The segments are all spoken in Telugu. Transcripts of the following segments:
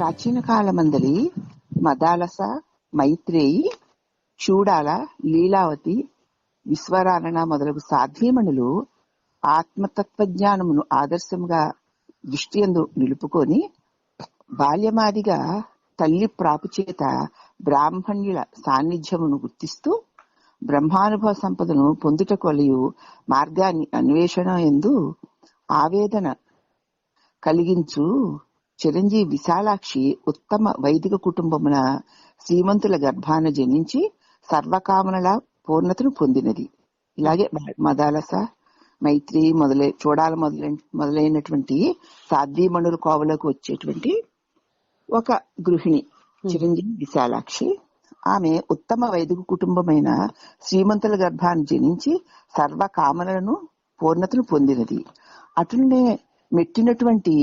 ప్రాచీన కాలమందలి మదాలస, మైత్రేయి, చూడాల, లీలావతి, విశ్వరారణ మొదలగు సాధ్వీమణులు ఆత్మతత్వజ్ఞానమును ఆదర్శంగా దృష్టియందు నిలుపుకొని బాల్యమాదిగా తల్లి ప్రాపు చేత బ్రాహ్మణ్యుల సాన్నిధ్యమును గుర్తిస్తూ బ్రహ్మానుభవ సంపదను పొందుట కొలయు మార్గాన్ని అన్వేషణ యందు ఆవేదన కలిగించు చిరంజీవి విశాలాక్షి ఉత్తమ వైదిక కుటుంబమున శ్రీమంతుల గర్భాన జనించి సర్వకామనల పూర్ణతను పొందినది. ఇలాగే మదాలస, మైత్రి మొదలైనటువంటి సాధ్వీమణుల కోవలకు వచ్చేటువంటి ఒక గృహిణి చిరంజీవి విశాలాక్షి. ఆమె ఉత్తమ వైదిక కుటుంబమైన శ్రీమంతుల గర్భాన్ని జనించి సర్వకామనలను పూర్ణతను పొందినది. అటునే మెట్టినటువంటి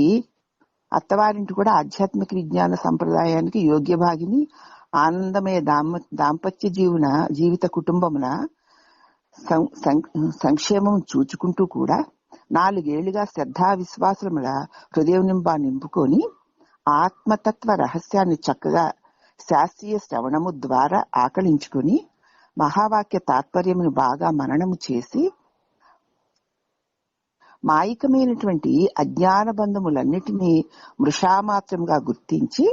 అత్తవారింటి కూడా ఆధ్యాత్మిక విజ్ఞాన సంప్రదాయానికి యోగ్య భాగిని, ఆనందమయ దాంపత్య జీవిత కుటుంబమున సంక్షేమం చూచుకుంటూ కూడా 4 ఏళ్లుగా శ్రద్ధా విశ్వాసముల హృదయం నింపుకొని ఆత్మతత్వ రహస్యాన్ని చక్కగా శాస్త్రీయ శ్రవణము ద్వారా ఆకలించుకుని మహావాక్య తాత్పర్యమును బాగా మననము చేసి మాయికమైనటువంటి అజ్ఞాన బంధములన్నిటినీ మృషామాత్రంగా గుర్తించి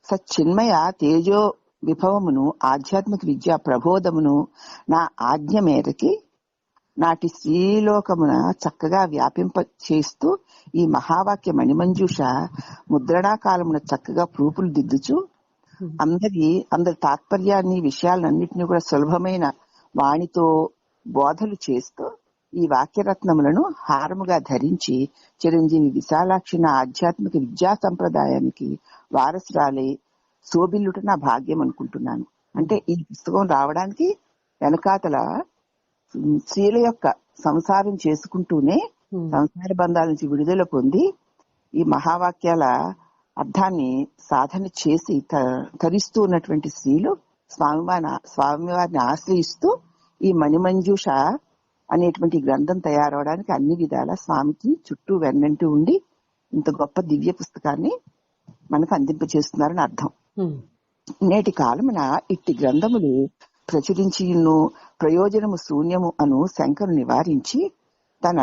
సచ్చిన్మయ తేజో విభవమును ఆధ్యాత్మిక విద్యా ప్రబోధమును నా ఆజ్ఞ మేరకి నాటి స్త్రీలోకమున చక్కగా వ్యాపింప చేస్తూ ఈ మహావాక్య మణిమంజూష ముద్రణాకాలమున చక్కగా ప్రూపులు దిద్దుచు అందరి తాత్పర్యాన్ని విషయాలన్నింటినీ కూడా సులభమైన వాణితో బోధలు చేస్తూ ఈ వాక్యరత్నములను హారముగా ధరించి చిరంజీవి విశాలాక్షి నా ఆధ్యాత్మిక విద్యా సంప్రదాయానికి వారసురాలే శోభిల్లుట నా భాగ్యం అనుకుంటున్నాను. అంటే ఈ పుస్తకం రావడానికి వెనకాతల స్త్రీల యొక్క సంసారం చేసుకుంటూనే సంసార బంధాల నుంచి విడుదల పొంది ఈ మహావాక్యాల అర్థాన్ని సాధన చేసి తరిస్తూ ఉన్నటువంటి స్త్రీలు స్వామివారిని ఆశ్రయిస్తూ ఈ మణిమంజూష అనేటువంటి గ్రంథం తయారవడానికి అన్ని విధాల స్వామికి చుట్టూ వెన్నంటూ ఉండి ఇంత గొప్ప దివ్య పుస్తకాన్ని మనకు అందింపచేస్తున్నారని అర్థం. నేటి కాలమున ఇట్టి గ్రంథములు ప్రచురించి ప్రయోజనము శూన్యము అను శంకను నివారించి తన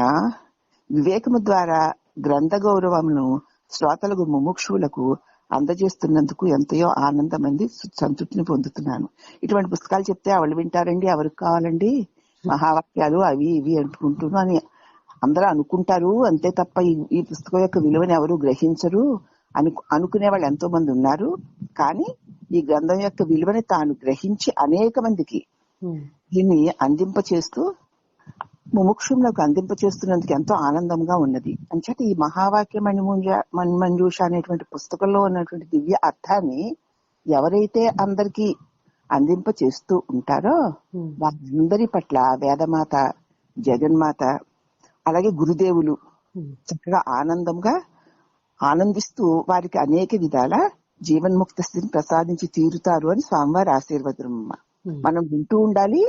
వివేకము ద్వారా గ్రంథ గౌరవమును శ్రోతలకు ముముక్షువులకు అందజేస్తున్నందుకు ఎంతయో ఆనందమంది సంతృప్తిని పొందుతున్నాను. ఇటువంటి పుస్తకాలు చెప్తే ఎవరు వింటారండి, ఎవరికి కావాలండి, మహావాక్యాలు అవి ఇవి అనుకుంటున్నాను అని అందరూ అనుకుంటారు అంతే తప్ప ఈ పుస్తకం యొక్క విలువని ఎవరు గ్రహించరు అనుకునే వాళ్ళు ఎంతో మంది ఉన్నారు. కానీ ఈ గ్రంథం యొక్క విలువని తాను గ్రహించి అనేక మందికి దీన్ని అందింపచేస్తూ ముముక్షులకు అందింపచేస్తున్నందుకు ఎంతో ఆనందంగా ఉన్నది. అంచేత ఈ మహావాక్య మణిమంజూష అనేటువంటి పుస్తకంలో ఉన్నటువంటి దివ్య అర్థాన్ని ఎవరైతే అందరికీ అందింపచేస్తూ ఉంటారో వారందరి పట్ల వేదమాత, జగన్మాత, అలాగే గురుదేవులు చక్కగా ఆనందిస్తూ వారికి అనేక విధాల జీవన్ముక్త స్థితిని ప్రసాదించి తీరుతారు అని స్వామివారి ఆశీర్వాదం. మనం వింటూ ఉండాలి,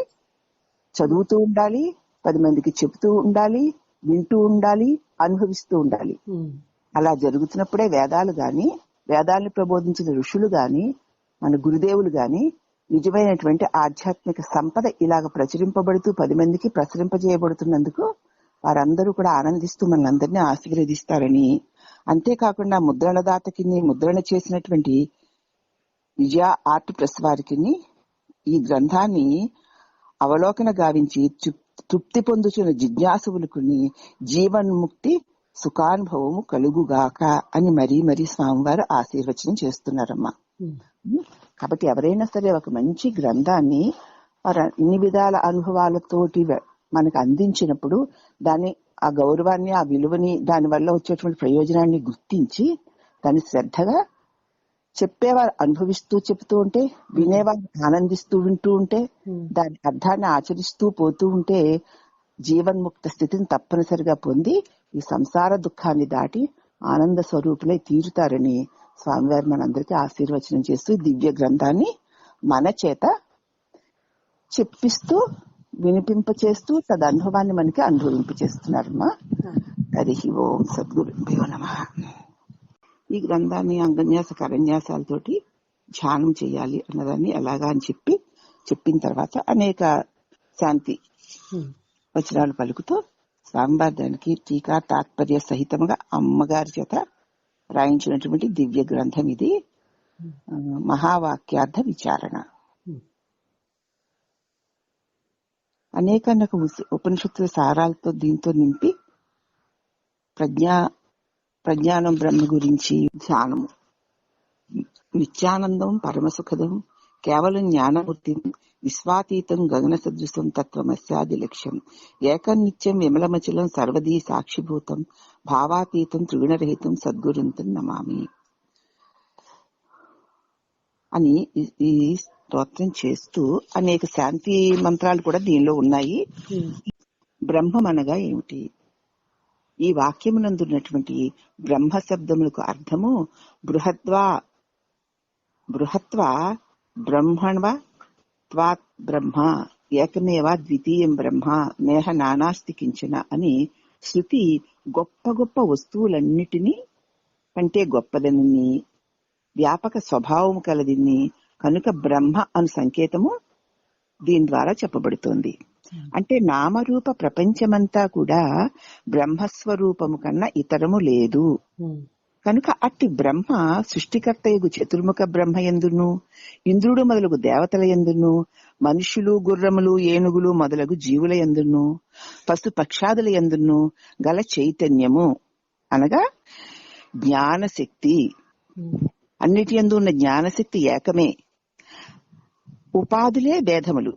చదువుతూ ఉండాలి, 10 మందికి చెబుతూ ఉండాలి, వింటూ ఉండాలి, అనుభవిస్తూ ఉండాలి. అలా జరుగుతున్నప్పుడే వేదాలు గాని, వేదాలను ప్రబోధించిన ఋషులు గాని, మన గురుదేవులు గాని నిజమైనటువంటి ఆధ్యాత్మిక సంపద ఇలాగ ప్రచురింపబడుతూ 10 మందికి ప్రసరింపజేయబడుతున్నందుకు వారందరూ కూడా ఆనందిస్తూ మనందరినీ ఆశీర్వదిస్తారని, అంతేకాకుండా ముద్రణదాతకి ముద్రణ చేసినటువంటి విజయ ఆర్ట్ ప్రెస్ వారికి ఈ గ్రంథాన్ని అవలోకన గావించి తృప్తి పొందుతున్న జిజ్ఞాసువులకు జీవన్ముక్తి సుఖానుభవము కలుగుగాక అని మరీ స్వామివారు ఆశీర్వచనం చేస్తున్నారమ్మా. కాబట్టి ఎవరైనా సరే ఒక మంచి గ్రంథాన్ని ఇన్ని విధాల అనుభవాలతోటి మనకు అందించినప్పుడు దాన్ని ఆ గౌరవాన్ని, ఆ విలువని, దాని వల్ల వచ్చేటువంటి ప్రయోజనాన్ని గుర్తించి దాన్ని శ్రద్ధగా చెప్పేవారు అనుభవిస్తూ చెప్తూ ఉంటే, వినేవారు ఆనందిస్తూ వింటూ ఉంటే, దాని అర్థాన్ని ఆచరిస్తూ పోతూ ఉంటే జీవన్ముక్త స్థితిని తప్పనిసరిగా పొంది ఈ సంసార దుఃఖాన్ని దాటి ఆనంద స్వరూపులై తీరుతారని స్వామివారు మనందరికీ ఆశీర్వచనం చేస్తూ దివ్య గ్రంథాన్ని మన చేత చెప్పిస్తూ వినిపింపచేస్తూ తదనుభవాన్ని మనకి అనుభవింపచేస్తున్నారమ్మా. హరి ఓం సద్గురుభ్యో నమః. ఈ గ్రంథాన్ని అంగన్యాస కరన్యాసాలతోటి ధ్యానం చేయాలి అన్నదాన్ని ఎలాగా అని చెప్పిన తర్వాత అనేక శాంతి వచనాలు పలుకుతూ స్వామివారి దానికి టీకా తాత్పర్య సహితంగా అమ్మగారి చేత రాయించినటువంటి దివ్య గ్రంథం ఇది. మహావాక్యార్థ విచారణ. అనేక ఉపనిషత్తుల సారాలతో దీంతో నింపి ప్రజ్ఞానం బ్రహ్మ గురించి ధ్యానము, నిత్యానందం పరమసుఖదం కేవలం జ్ఞానమూర్తి విశ్వాతీతం గగన సదృశం తత్వమస్యాది లక్ష్యం ఏకం నిత్యం విమలమచలం సర్వదీ సాక్షిభూతం భావాతీతం త్రిగుణరహితం సద్గురుంతం నమామి అని ఈ స్తోత్రం చేస్తూ అనేక శాంతి మంత్రాలు కూడా దీనిలో ఉన్నాయి. బ్రహ్మం అనగా ఏమిటి? ఈ వాక్యమునందున్నటువంటి బ్రహ్మ శబ్దములకు అర్థము బృహత్వ బ్రహ్మణ్వ త్వాత్ బ్రహ్మ ఏకమేవ ద్వితీయం బ్రహ్మ నేహ నానాస్తి కించన అని శృతి గొప్ప గొప్ప వస్తువులన్నిటినీ కంటే గొప్పదని, వ్యాపక స్వభావం కలదిని కనుక బ్రహ్మ అను సంకేతము దీని ద్వారా చెప్పబడుతోంది. అంటే నామరూప ప్రపంచమంతా కూడా బ్రహ్మస్వరూపము కన్నా ఇతరము లేదు కనుక అట్టి బ్రహ్మ సృష్టికర్తయగు చతుర్ముఖ బ్రహ్మ యందును, ఇంద్రుడు మొదలగు దేవతల యందును, మనుషులు గుర్రములు ఏనుగులు మొదలగు జీవుల యందును, పశు పక్షాదుల యందును గల చైతన్యము అనగా జ్ఞానశక్తి, అన్నిటి యందు ఉన్న జ్ఞానశక్తి ఏకమే. ఉపాధులే భేదములు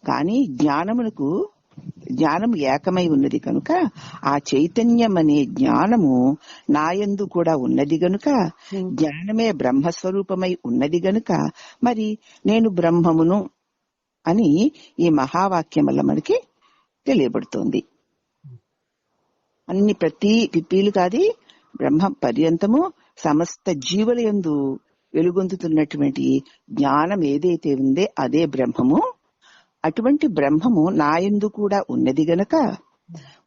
కానీ జ్ఞానము ఏకమై ఉన్నది కనుక ఆ చైతన్యం అనే జ్ఞానము నాయందు కూడా ఉన్నది గనుక, జ్ఞానమే బ్రహ్మస్వరూపమై ఉన్నది గనుక మరి నేను బ్రహ్మమును అని ఈ మహావాక్యం వల్ల మనకి తెలియబడుతోంది. అన్ని ప్రతి పిప్పీలు కాది బ్రహ్మ పర్యంతము సమస్త జీవుల యందు వెలుగొందుతున్నటువంటి జ్ఞానం ఏదైతే ఉందే అదే బ్రహ్మము. అటువంటి బ్రహ్మము నాయందు కూడా ఉన్నది గనుక,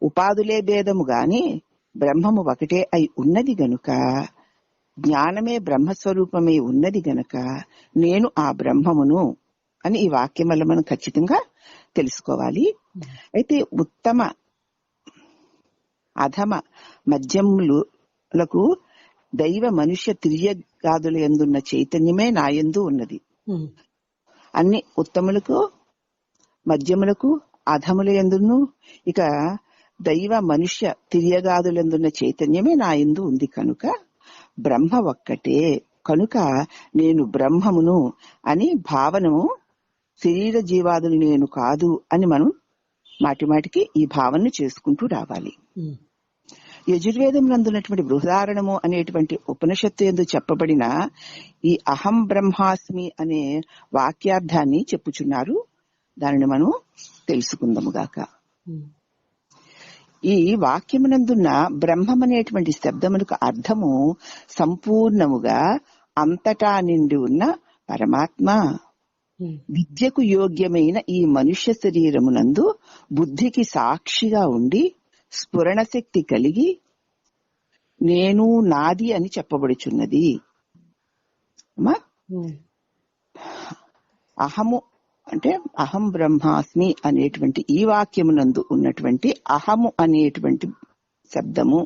ఉపాధులే భేదము గాని బ్రహ్మము ఒకటే అయి ఉన్నది గనుక, జ్ఞానమే బ్రహ్మస్వరూపమై ఉన్నది గనక నేను ఆ బ్రహ్మమును అని ఈ వాక్యం వల్ల మనం ఖచ్చితంగా తెలుసుకోవాలి. అయితే ఉత్తమ అధమ మధ్యములకు దైవ మనుష్య తిర్యగాదుల యందున్న చైతన్యమే నాయందు ఉన్నది. అన్ని ఉత్తములకు మధ్యములకు అధముల యందును ఇక దైవ మనుష్య తిర్యగాదులందున్న చైతన్యమే నాయందు ఉంది కనుక బ్రహ్మ ఒక్కటే కనుక నేను బ్రహ్మమును అని భావనము, శరీర జీవాదులు నేను కాదు అని మనం మాటిమాటికి ఈ భావనను చేసుకుంటూ రావాలి. యజుర్వేదం నందున్నటువంటి బృహదారణము అనేటువంటి ఉపనిషత్తు యందు చెప్పబడిన ఈ అహం బ్రహ్మాస్మి అనే వాక్యార్థాన్ని చెప్పుచున్నారు. దానిని మనం తెలుసుకుందాము గాక. ఈ వాక్యమునందున్న బ్రహ్మం అనేటువంటి శబ్దములకు అర్థము సంపూర్ణముగా అంతటా నిండి ఉన్న పరమాత్మ. విద్యకు యోగ్యమైన ఈ మనుష్య శరీరమునందు బుద్ధికి సాక్షిగా ఉండి స్ఫురణ శక్తి కలిగి నేను నాది అని చెప్పబడుచున్నది. అహము అంటే అహం బ్రహ్మాస్మి అనేటువంటి ఈ వాక్యమునందు ఉన్నటువంటి అహము అనేటువంటి శబ్దము,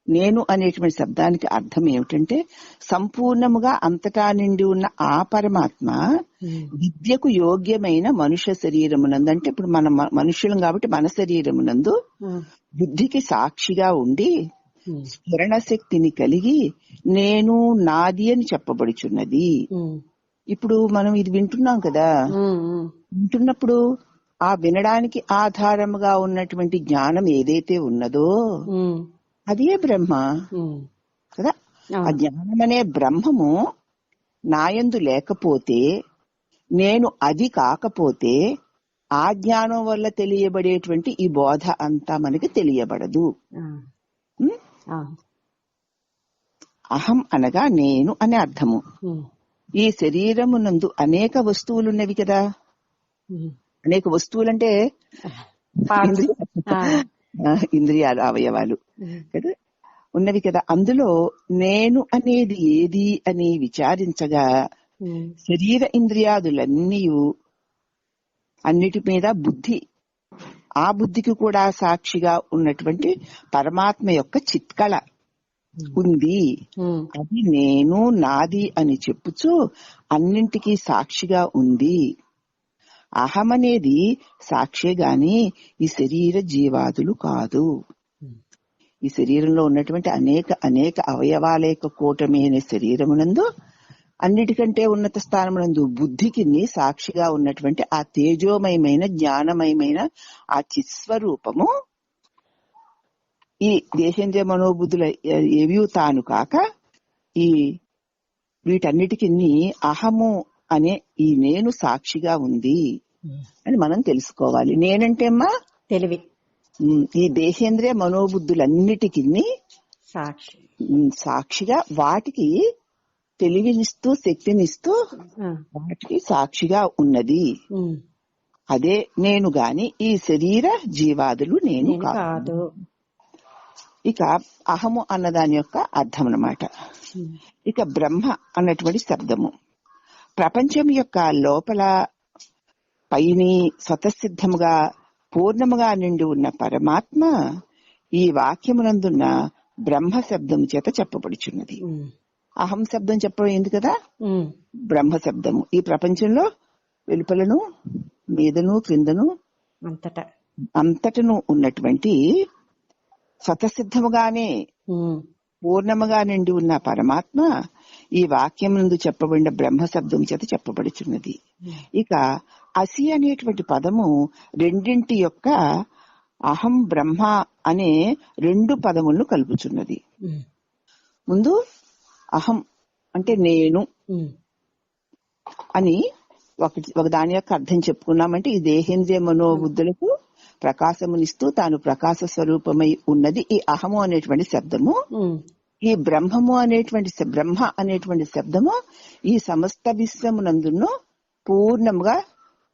నేను అనేటువంటి శబ్దానికి అర్థం ఏమిటంటే సంపూర్ణముగా అంతటా నిండి ఉన్న ఆ పరమాత్మ విద్యకు యోగ్యమైన మనుష్య శరీరమునందు, అంటే ఇప్పుడు మన మనుషులం కాబట్టి మన శరీరమునందు బుద్ధికి సాక్షిగా ఉండి స్ఫురణ శక్తిని కలిగి నేను నాది అని చెప్పబడుచున్నది. ఇప్పుడు మనం ఇది వింటున్నాం కదా, వింటున్నప్పుడు ఆ వినడానికి ఆధారముగా ఉన్నటువంటి జ్ఞానం ఏదైతే ఉన్నదో అదే బ్రహ్మ కదా. ఆ జ్ఞానం అనే బ్రహ్మము నాయందు లేకపోతే, నేను అది కాకపోతే ఆ జ్ఞానం వల్ల తెలియబడేటువంటి ఈ బోధ అంతా మనకి తెలియబడదు. అహం అనగా నేను అనే అర్థము. ఈ శరీరమునందు అనేక వస్తువులున్నవి కదా. అనేక వస్తువులంటే ఇంద్రియాలు, అవయవాలు కదా ఉన్నవి కదా. అందులో నేను అనేది ఏది అని విచారించగా శరీర ఇంద్రియాదులన్నీ అన్నిటి మీద బుద్ధి, ఆ బుద్ధికి కూడా సాక్షిగా ఉన్నటువంటి పరమాత్మ యొక్క చిత్కళ ఉంది. అది నేను, నాది అని చెప్పుచు అన్నింటికీ సాక్షిగా ఉంది. అహం అనేది సాక్షే గాని ఈ శరీర జీవాదులు కాదు. ఈ శరీరంలో ఉన్నటువంటి అనేక అనేక అవయవాలేక కూటమైన శరీరమునందు అన్నిటికంటే ఉన్నత స్థానమునందు బుద్ధికి సాక్షిగా ఉన్నటువంటి ఆ తేజోమయమైన జ్ఞానమయమైన ఆ చిత్స్వరూపము ఈ దేశేంద్రియ మనోబుద్ధుల ఏవి తాను కాక ఈ వీటన్నిటికి అహము అనే ఈ నేను సాక్షిగా ఉంది అని మనం తెలుసుకోవాలి. నేనంటే అమ్మా తెలివి. ఈ దేశేంద్రియ మనోబుద్ధులన్నిటికీ సాక్షిగా, వాటికి తెలివినిస్తూ శక్తినిస్తూ వాటికి సాక్షిగా ఉన్నది. అదే నేను గాని ఈ శరీర జీవాదులు నేను కాదు. ఇక అహము అన్నదాని యొక్క అర్థం అన్నమాట. ఇక బ్రహ్మ అన్నటువంటి శబ్దము ప్రపంచం యొక్క లోపల పైని స్వతసిద్ధముగా పూర్ణముగా నిండి ఉన్న పరమాత్మ ఈ వాక్యమునందున్న బ్రహ్మ శబ్దము చేత చెప్పబడుచున్నది. అహం శబ్దం చెప్పబడింది కదా, బ్రహ్మ శబ్దము ఈ ప్రపంచంలో వెలుపలను మీదను క్రిందను అంతటను ఉన్నటువంటి స్వతసిద్ధముగానే పూర్ణముగా నిండి ఉన్న పరమాత్మ ఈ వాక్యమునందు చెప్పబడిన బ్రహ్మ శబ్దం చేత చెప్పబడుచున్నది. ఇక అసి అనేటువంటి పదము రెండింటి యొక్క అహం బ్రహ్మ అనే రెండు పదములను కలుపుచున్నది. ముందు అహం అంటే నేను అని ఒక దాని యొక్క అర్థం చెప్పుకున్నామంటే ఈ దేహేంద్రియ మనోబుద్ధులకు ప్రకాశమునిస్తూ తాను ప్రకాశ స్వరూపమై ఉన్నది ఈ అహము అనేటువంటి శబ్దము. ఈ బ్రహ్మ అనేటువంటి శబ్దము ఈ సమస్త విశ్వమునందును పూర్ణముగా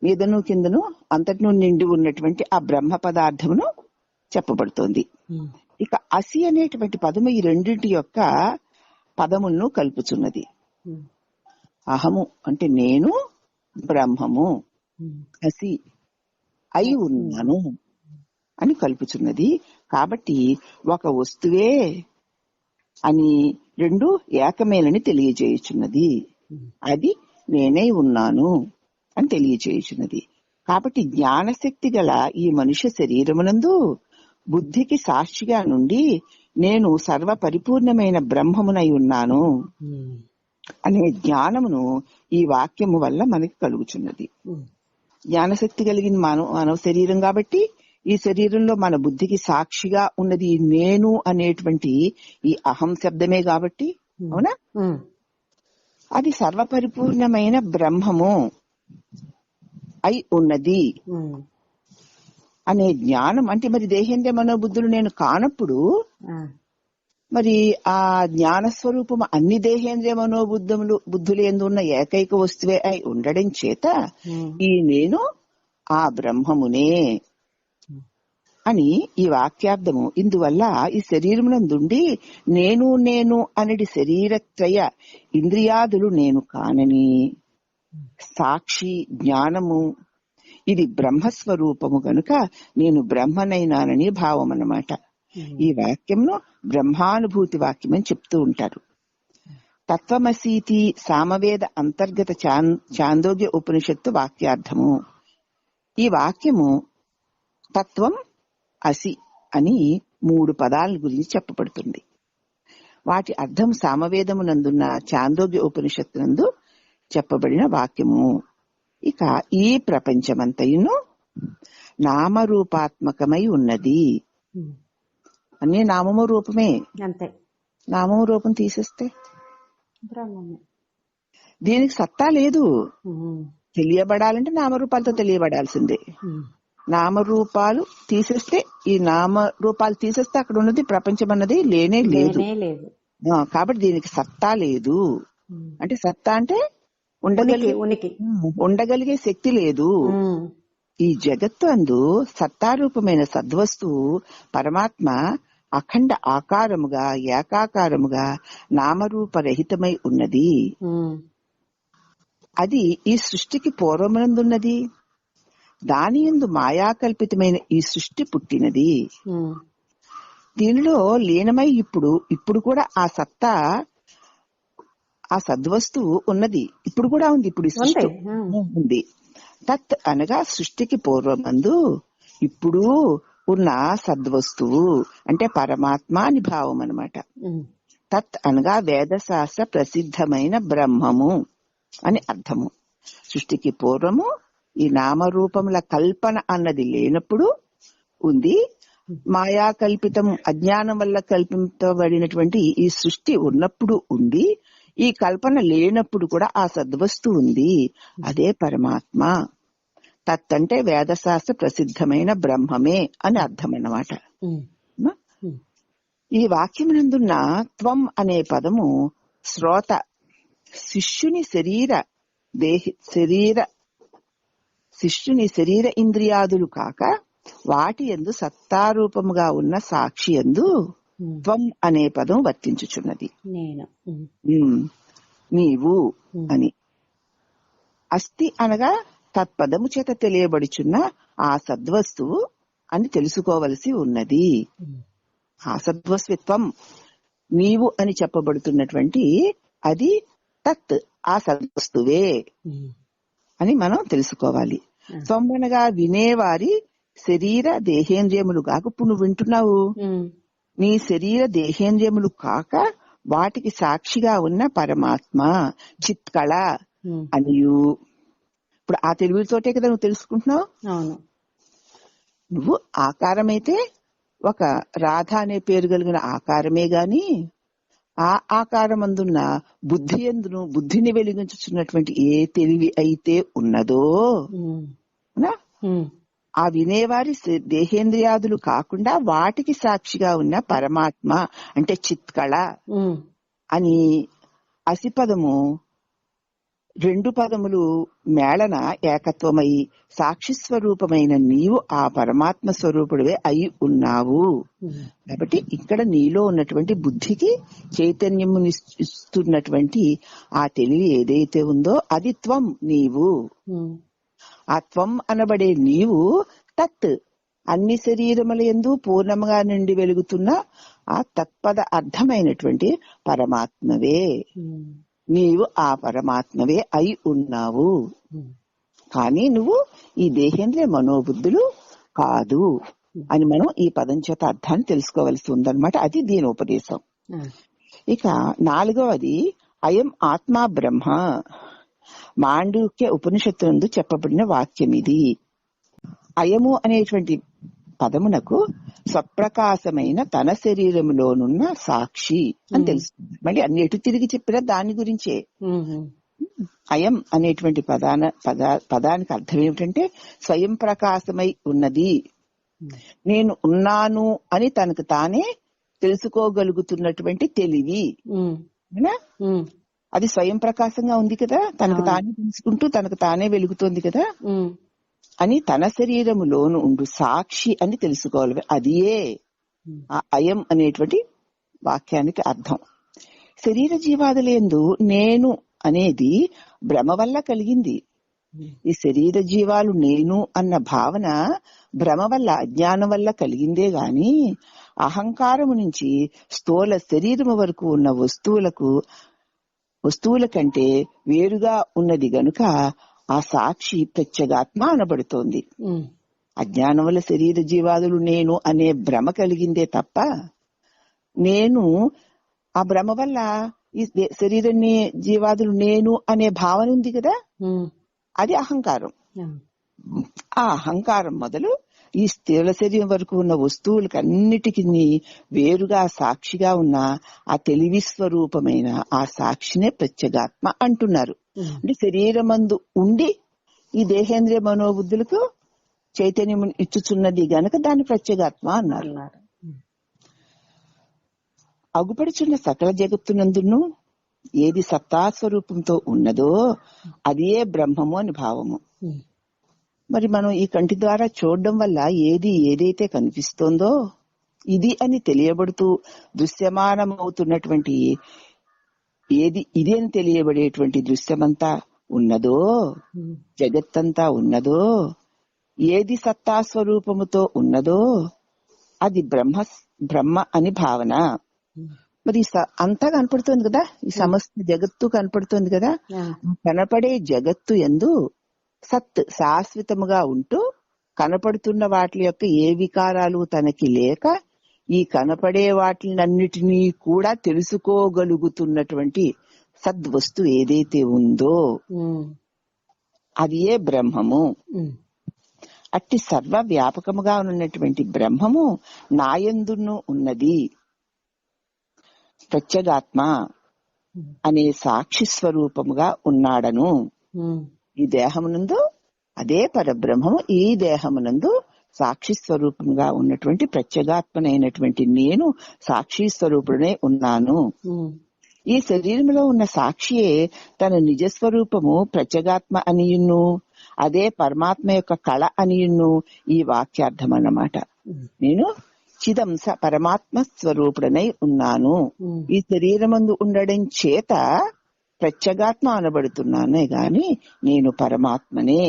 మీదను కిందను అంతటిను నిండి ఉన్నటువంటి ఆ బ్రహ్మ పదార్థమును చెప్పబడుతోంది. ఇక అసి అనేటువంటి పదము ఈ రెండింటి యొక్క పదములను కలుపుచున్నది. అహము అంటే నేను, బ్రహ్మము, అసి అయి ఉన్నాను అని కలుపుచున్నది. కాబట్టి ఒక వస్తువే అని రెండు ఏకమేలని తెలియజేయుచున్నది. అది నేనై ఉన్నాను అని తెలియజేయుచున్నది. కాబట్టి జ్ఞానశక్తి గల ఈ మనుష్య శరీరమునందు బుద్ధికి సాక్షిగా నుండి నేను సర్వ పరిపూర్ణమైన బ్రహ్మమునై ఉన్నాను అనే జ్ఞానమును ఈ వాక్యము వల్ల మనకి కలుగుచున్నది. జ్ఞానశక్తి కలిగిన మానవ శరీరం కాబట్టి ఈ శరీరంలో మన బుద్ధికి సాక్షిగా ఉన్నది నేను అనేటువంటి ఈ అహం శబ్దమే కాబట్టి, అవునా, అది సర్వపరిపూర్ణమైన బ్రహ్మము అయి ఉన్నది అనే జ్ఞానం. అంటే మరి దేహేంద్రియ మనోబుద్ధులు నేను కానప్పుడు మరి ఆ జ్ఞాన స్వరూపము అన్ని దేహేంద్రియ బుద్ధులు ఎందు ఉన్న ఏకైక వస్తువే అయి ఉండడం చేత ఈ నేను ఆ బ్రహ్మమునే అని ఈ వాక్యార్థము. ఇందువల్ల ఈ శరీరమునందుండి నేను నేను అనేది శరీరత్రయ ఇంద్రియాదులు నేను కానని సాక్షి జ్ఞానము ఇది బ్రహ్మస్వరూపము గనుక నేను బ్రహ్మనైనానని భావం అన్నమాట. ఈ వాక్యంలో బ్రహ్మానుభూతి వాక్యం అని చెప్తూ ఉంటారు. తత్వమసీతి సామవేద అంతర్గత చాందోగ్య ఉపనిషత్తు వాక్యార్థము. ఈ వాక్యము తత్వం, అసి అని 3 పదాల గురించి చెప్పబడుతుంది. వాటి అర్థం సామవేదమునందున్న చాందోగ్య ఉపనిషత్తునందు చెప్పబడిన వాక్యము. ఇక ఈ ప్రపంచమంతయును నామరూపాత్మకమై ఉన్నది. అన్ని నామము రూపమే. అంతే. నామము రూపం తీసేస్తే దీనికి సత్తా లేదు. తెలియబడాలంటే నామరూపాలతో తెలియబడాల్సిందే. నామరూపాలు తీసేస్తే ఈ నామరూపాలు తీసేస్తే అక్కడ ఉన్నది ప్రపంచం అన్నది లేనే లేదు. కాబట్టి దీనికి సత్తా లేదు. అంటే సత్తా అంటే ఉండగలిగే శక్తి లేదు. ఈ జగత్తు అందు సత్తారూపమైన సద్వస్తువు పరమాత్మ అఖండ ఆకారముగా ఏకాకారముగా నామరూపరహితమై ఉన్నది. అది ఈ సృష్టికి పూర్వమునందున్నది. దాని యందు మాయాకల్పితమైన ఈ సృష్టి పుట్టినది. దీనిలో లీనమై ఇప్పుడు కూడా ఆ సత్తా, ఆ సద్వస్తువు ఉన్నది. ఇప్పుడు కూడా ఉంది. ఇప్పుడు ఈ సృష్టి ఉంది. తత్ అనగా సృష్టికి పూర్వమందు ఇప్పుడు ఉన్న సద్వస్తువు అంటే పరమాత్మ అని భావం అన్నమాట. తత్ అనగా వేదశాస్త్ర ప్రసిద్ధమైన బ్రహ్మము అని అర్థము. సృష్టికి పూర్వము ఈ నామరూపముల కల్పన అన్నది లేనప్పుడు ఉంది. మాయా కల్పితం, అజ్ఞానం వల్ల కల్పించబడినటువంటి ఈ సృష్టి ఉన్నప్పుడు ఉంది. ఈ కల్పన లేనప్పుడు కూడా ఆ సద్వస్తు ఉంది. అదే పరమాత్మ. తత్ అంటే వేదశాస్త్ర ప్రసిద్ధమైన బ్రహ్మమే అని అర్థం అన్నమాట. ఈ వాక్యమునందున్న త్వం అనే పదము శ్రోత శిష్యుని శరీర ఇంద్రియాదులు కాక వాటి యందు సత్తారూపముగా ఉన్న సాక్షి యందు త్వం అనే పదం వర్తించుచున్నది. నీవు అని. అస్థి అనగా తత్పదము చేత తెలియబడుచున్న ఆ సద్వస్తువు అని తెలుసుకోవలసి ఉన్నది. ఆ సద్వస్విత్వం నీవు అని చెప్పబడుతున్నటువంటి అది తత్ ఆ సద్వస్తువే అని మనం తెలుసుకోవాలి. త్వం అనగా వినేవారి శరీర దేహేంద్రియములు కాక, ఇప్పుడు నువ్వు వింటున్నావు, నీ శరీర దేహేంద్రియములు కాక వాటికి సాక్షిగా ఉన్న పరమాత్మ చిత్కళ అనియు. ఇప్పుడు ఆ తెలివితోటే కదా నువ్వు తెలుసుకుంటున్నావు. నువ్వు ఆకారమైతే ఒక రాధ అనే పేరు కలిగిన ఆకారమే గాని ఆ ఆకారం అందున్న బుద్ధిని వెలిగించుచున్నటువంటి ఏ తెలివి అయితే ఉన్నదో ఆ వినేవారి దేహేంద్రియాదులు కాకుండా వాటికి సాక్షిగా ఉన్న పరమాత్మ అంటే చిత్కళ అని అసిపదము రెండు పదములు మేళన ఏకత్వమై సాక్షి స్వరూపమైన నీవు ఆ పరమాత్మ స్వరూపుడివే అయి ఉన్నావు. కాబట్టి ఇక్కడ నీలో ఉన్నటువంటి బుద్ధికి చైతన్యము ఇస్తున్నటువంటి ఆ తెలివి ఏదైతే ఉందో అది త్వం నీవు. ఆ త్వం అనబడే నీవు తత్ అన్ని శరీరముల యందు పూర్ణముగా నిండి వెలుగుతున్న ఆ తత్పద అర్థమైనటువంటి పరమాత్మవే. నీవు ఆ పరమాత్మవే అయి ఉన్నావు. కానీ నువ్వు ఈ దేహేంద్రియ మనోబుద్ధులు కాదు అని మనం ఈ పదం చేత అర్థాన్ని తెలుసుకోవలసి ఉందన్నమాట. అది దీని ఉపదేశం. ఇక 4వది అయం ఆత్మా బ్రహ్మ. మాండూక్య ఉపనిషత్తు చెప్పబడిన వాక్యం ఇది. అయము అనేటువంటి పదమునకు స్వప్రకాశమైన తన శరీరములోనున్న సాక్షి అని తెలుస్తుంది. మళ్ళీ అన్ని ఎటు తిరిగి చెప్పినా దాని గురించే. అయం అనేటువంటి పదానికి అర్థం ఏమిటంటే స్వయం ప్రకాశమై ఉన్నది. నేను ఉన్నాను అని తనకు తానే తెలుసుకోగలుగుతున్నటువంటి తెలివి. అది స్వయం ప్రకాశంగా ఉంది కదా, తనకు తానే తెలుసుకుంటూ తనకు తానే వెలుగుతోంది కదా అని తన శరీరములోను ఉండు సాక్షి అని తెలుసుకోవాలి. అదియే ఆ అయం అనేటువంటి వాక్యానికి అర్థం. శరీర జీవాదులందు నేను అనేది భ్రమ వల్ల కలిగింది. ఈ శరీర జీవాలు నేను అన్న భావన భ్రమ వల్ల, అజ్ఞానం వల్ల కలిగిందే గాని అహంకారము నుంచి స్థూల శరీరము వరకు ఉన్న వస్తువుల కంటే వేరుగా ఉన్నది గనుక ఆ సాక్షి ప్రత్యేగాత్మ అనబడుతోంది. అజ్ఞానం వల్ల శరీర జీవాదులు నేను అనే భ్రమ కలిగిందే తప్ప నేను ఆ భ్రమ వల్ల ఈ శరీర జీవాదులు నేను అనే భావన ఉంది కదా, అది అహంకారం. ఆ అహంకారం మొదలు ఈ స్థూల శరీరం వరకు ఉన్న వస్తువులకి అన్నిటికీ వేరుగా సాక్షిగా ఉన్న ఆ తెలివి స్వరూపమైన ఆ సాక్షినే ప్రత్యేగాత్మ అంటున్నారు. అంటే శరీరమందు ఉండి ఈ దేహేంద్రియ మనోబుద్ధులకు చైతన్యం ఇచ్చుచున్నది గనక దాన్ని ప్రత్యేగాత్మ అన్నారు. అగుపడుచున్న సకల జగత్తునందును ఏది సత్తాస్వరూపంతో ఉన్నదో అదే బ్రహ్మము అని భావము. మరి మనం ఈ కంటి ద్వారా చూడడం వల్ల ఏదైతే కనిపిస్తోందో ఇది అని తెలియబడుతూ దృశ్యమానమవుతున్నటువంటి ఇది అని తెలియబడేటువంటి దృశ్యమంతా ఉన్నదో, జగత్తంతా ఉన్నదో, ఏది సత్తా స్వరూపముతో ఉన్నదో అది బ్రహ్మ అని భావన. మరి అంతా కనపడుతోంది కదా, ఈ సమస్త జగత్తు కనపడుతోంది కదా. కనపడే జగత్తు యందు సత్ శాశ్వతముగా ఉంటూ కనపడుతున్న వాటి యొక్క ఏ వికారాలు తనకి లేక ఈ కనపడే వాటినన్నిటినీ కూడా తెలుసుకోగలుగుతున్నటువంటి సద్వస్తు ఏదైతే ఉందో అది ఏ బ్రహ్మము. అట్టి సర్వ వ్యాపకముగా ఉన్నటువంటి బ్రహ్మము నాయందును ఉన్నది. ప్రత్యేగాత్మ అనే సాక్షి స్వరూపముగా ఉన్నాడను. ఈ దేహమునందు అదే పరబ్రహ్మము ఈ దేహమునందు సాక్షి స్వరూపంగా ఉన్నటువంటి ప్రత్యేగాత్మనైనటువంటి నేను సాక్షి స్వరూపుడనే ఉన్నాను. ఈ శరీరంలో ఉన్న సాక్షియే తన నిజస్వరూపము ప్రత్యేగాత్మ అనియును, అదే పరమాత్మ యొక్క కళ అనియును ఈ వాక్యార్థం అన్నమాట. నేను చిదంశ పరమాత్మ స్వరూపుడనై ఉన్నాను. ఈ శరీరమందు ఉండడం చేత ప్రత్యేగాత్మ అనబడుతున్నానే గాని నేను పరమాత్మనే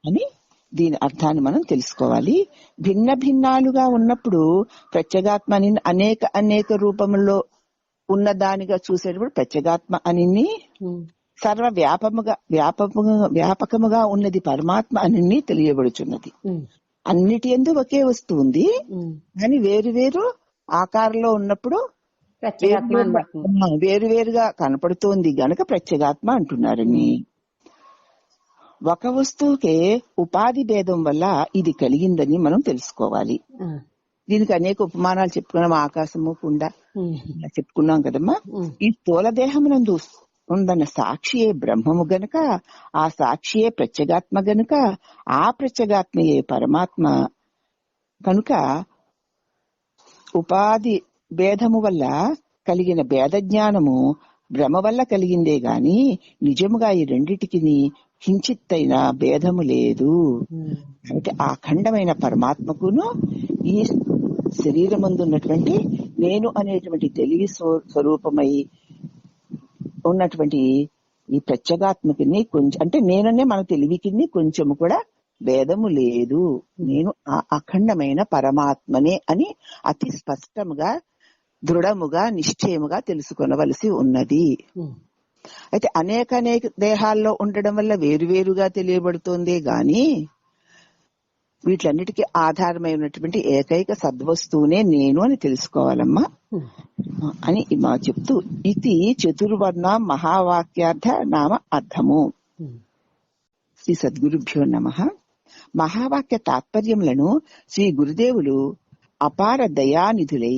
అని దీని అర్థాన్ని మనం తెలుసుకోవాలి. భిన్న భిన్నాలుగా ఉన్నప్పుడు ప్రత్యేగాత్మ అని అనేక రూపముల్లో ఉన్నదానిగా చూసేటప్పుడు ప్రత్యేగాత్మ అని, సర్వ వ్యాపకముగా ఉన్నది పరమాత్మ అని తెలియబడుచున్నది. అన్నిటి యందు ఒకే వస్తువు ఉంది, కానీ వేరు వేరు ఆకారంలో ఉన్నప్పుడు వేరువేరుగా కనపడుతోంది గనక ప్రత్యేగాత్మ అంటున్నారని. ఒక వస్తువుకే ఉపాధి భేదం వల్ల ఇది కలిగిందని మనం తెలుసుకోవాలి. దీనికి అనేక ఉపమానాలు చెప్పుకున్నాం. ఆకాశము కుండ చెప్పుకున్నాం కదమ్మా. ఈ స్థూల దేహమునందు ఉందన్న సాక్షియే బ్రహ్మము గనుక ఆ సాక్షియే ప్రత్యేగాత్మ గనుక ఆ ప్రత్యేగాత్మయే పరమాత్మ కనుక ఉపాధి భేదము వల్ల కలిగిన భేద జ్ఞానము భ్రమ వల్ల కలిగిందే గాని నిజముగా ఈ రెండిటికి కించిత్తైన భేదము లేదు. కాబట్టి ఆ అఖండమైన పరమాత్మకును ఈ శరీరమందు ఉన్నటువంటి నేను అనేటువంటి తెలివి స్వరూపమై ఉన్నటువంటి ఈ ప్రత్యేగాత్మకి కొంచెం అంటే నేననే మన తెలివికి కొంచెము కూడా భేదము లేదు. నేను ఆ అఖండమైన పరమాత్మనే అని అతి స్పష్టముగా దృఢముగా నిశ్చయముగా తెలుసుకొనవలసి ఉన్నది. అయితే అనేక దేహాల్లో ఉండడం వల్ల వేరువేరుగా తెలియబడుతోందే గాని వీటిలన్నిటికీ ఆధారమైనటువంటి ఏకైక సద్వస్తువునే నేను అని తెలుసుకోవాలమ్మా అని మా చెప్తూ ఇది చతుర్వర్ణ మహావాక్యార్థ నామ అర్థము. శ్రీ సద్గురుభ్యో నమః. మహావాక్య తాత్పర్యములను శ్రీ గురుదేవులు అపార దయానిధులై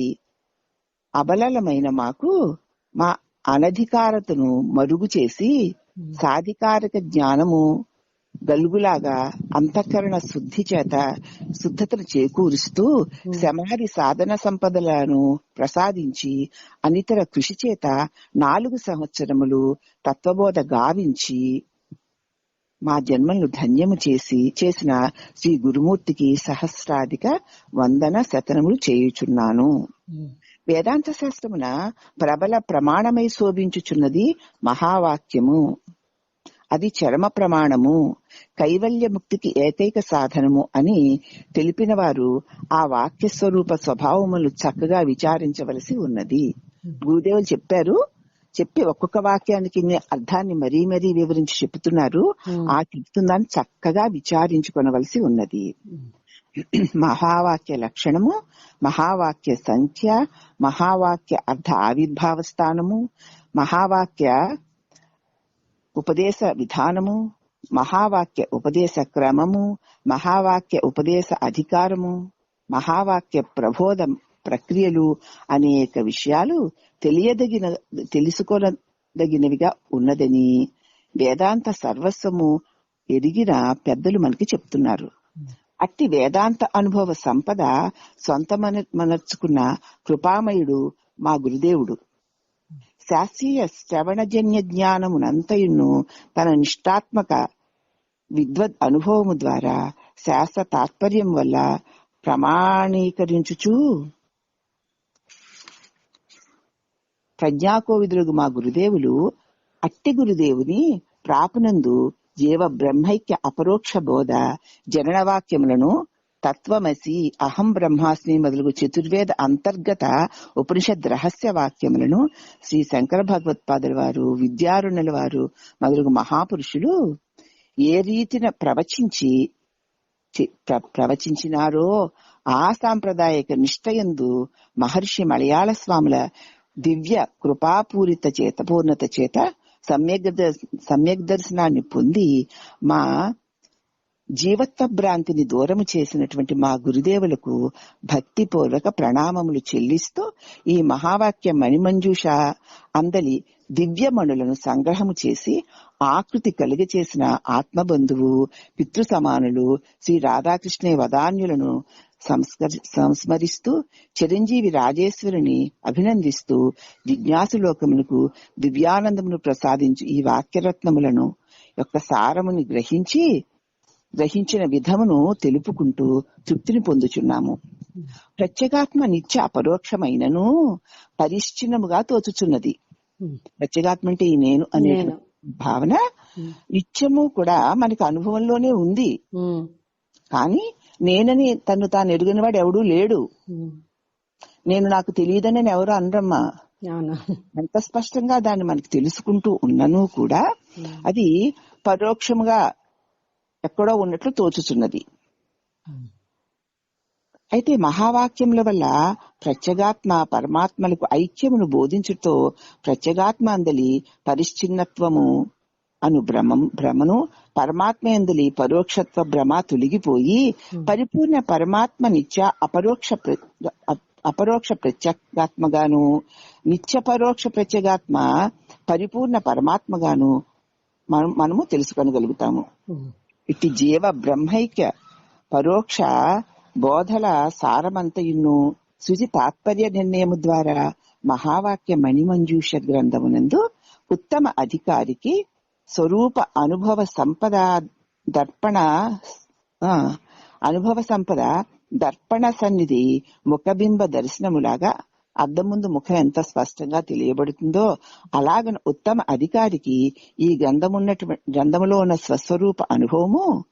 అబలలమైన మాకు మా అనధికారతను మరుగు చేసి సాధికారక జ్ఞానము గలుగులాగా అంతఃకరణ శుద్ధి చేత శుద్ధతను చేకూరుస్తూ సమాధి సాధన సంపదలను ప్రసాదించి అనితర కృషి చేత 4 సంవత్సరములు తత్వబోధ గావించి మా జన్మలను ధన్యము చేసిన శ్రీ గురుమూర్తికి సహస్రాధిక వందన శతనములు చేయుచున్నాను. వేదాంత శాస్త్రమున ప్రబల ప్రమాణమై శోభించుచున్నది మహావాక్యము. అది చరమ ప్రమాణము, కైవల్య ముక్తికి ఏకైక సాధనము అని తెలిపిన వారు ఆ వాక్య స్వరూప స్వభావములు చక్కగా విచారించవలసి ఉన్నది. గురుదేవులు చెప్పి ఒక్కొక్క వాక్యానికి అర్థాన్ని మరీ మరీ వివరించి చెప్తున్నారు. ఆ చెప్తుందాన్ని చక్కగా విచారించుకొనవలసి ఉన్నది. మహావాక్య లక్షణము, మహావాక్య సంఖ్య, మహావాక్య అర్థ ఆవిర్భావ స్థానము, మహావాక్య ఉపదేశ విధానము, మహావాక్య ఉపదేశ క్రమము, మహావాక్య ఉపదేశ అధికారము, మహావాక్య ప్రబోధ ప్రక్రియలు అనేక విషయాలు తెలుసుకోదగినవిగా ఉన్నదని వేదాంత సర్వస్వము ఎరిగిన పెద్దలు మనకి చెప్తున్నారు. అట్టి వేదాంత అనుభవ సంపద సొంతమనర్చుకున్న కృపామయుడు మా గురుదేవుడు. శాస్త్రీయ శ్రవణజన్య జ్ఞానమునంతయును తన నిష్ఠాత్మక విద్వద్ అనుభవము ద్వారా శాస్త్ర తాత్పర్యం వల్ల ప్రమాణీకరించుచు ప్రజ్ఞాకోవిదులకు మా గురుదేవులు అట్టి గురుదేవుని ప్రాపునందు జీవ బ్రహ్మైక్య అపరోక్ష బోధ జననవాక్యములను తత్వమసి అహం బ్రహ్మాస్మి మొదలగు చతుర్వేద అంతర్గత ఉపనిషద్ రహస్య వాక్యములను శ్రీ శంకర భగవత్పాదుల వారు, విద్యారణుల వారు మొదలగు మహాపురుషులు ఏ రీతిన ప్రవచించినారో ఆ సాంప్రదాయక నిష్ఠయందు మహర్షి మలయాళ స్వాముల దివ్య పూర్ణత చేత సమ్యక్ దర్శనాన్ని పొంది మా జీవత్వ భ్రాంతిని దూరము చేసినటువంటి మా గురుదేవులకు భక్తిపూర్వక ప్రణామములు చెల్లిస్తూ ఈ మహావాక్య మణిమంజూష అందలి దివ్యమణులను సంగ్రహము చేసి ఆకృతి కలిగచేసిన ఆత్మబంధువు పితృ సమానులు శ్రీ రాధాకృష్ణ వదాన్యులను సంస్మరిస్తూ చిరంజీవి రాజేశ్వరుని అభినందిస్తూ జిజ్ఞాసులోకమునకు దివ్యానందమును ప్రసాదించు ఈ వాక్యరత్నములను యొక్క సారముని గ్రహించిన విధమును తెలుపుకుంటూ తృప్తిని పొందుచున్నాము. ప్రత్యేగాత్మ నిత్య అపరోక్షమైనను పరిశ్చిన్నముగా తోచుచున్నది. ప్రత్యేగాత్మ అంటే ఈ నేను అనే భావన నిత్యము కూడా మనకి అనుభవంలోనే ఉంది. కానీ నేనని తను తాను ఎరుగిన వాడు ఎవడూ లేడు. నేను నాకు తెలియదని ఎవరు అనరమ్మా. ఎంత స్పష్టంగా దాన్ని మనకి తెలుసుకుంటూ ఉన్నను కూడా అది పరోక్షముగా ఎక్కడో ఉన్నట్లు తోచుచున్నది. అయితే మహావాక్యముల వల్ల ప్రత్యేగాత్మ పరమాత్మలకు ఐక్యమును బోధించుతో ప్రత్యేగాత్మ అందలి పరిశ్చిన్నత్వము అను భ్రమను పరమాత్మ అందలి పరోక్షత్వ భ్రమ తొలగిపోయి పరిపూర్ణ పరమాత్మ నిత్య అపరోక్ష ప్రత్యేగాత్మగాను నిత్య పరోక్ష ప్రత్యేగాత్మ పరిపూర్ణ పరమాత్మగాను మనము తెలుసుకొనగలుగుతాము. ఇట్టి జీవ బ్రహ్మైక్య పరోక్ష బోధల సారమంతయును శుచి తాత్పర్య నిర్ణయము ద్వారా మహావాక్య మణిమంజూష గ్రంథమునందు ఉత్తమ అధికారికి స్వరూప అనుభవ సంపద దర్పణ సన్నిధి ముఖబింబ దర్శనములాగా అద్దం ముందు ముఖం ఎంత స్పష్టంగా తెలియబడుతుందో అలాగ ఉత్తమ అధికారికి ఈ గ్రంథములో ఉన్న స్వస్వరూప అనుభవము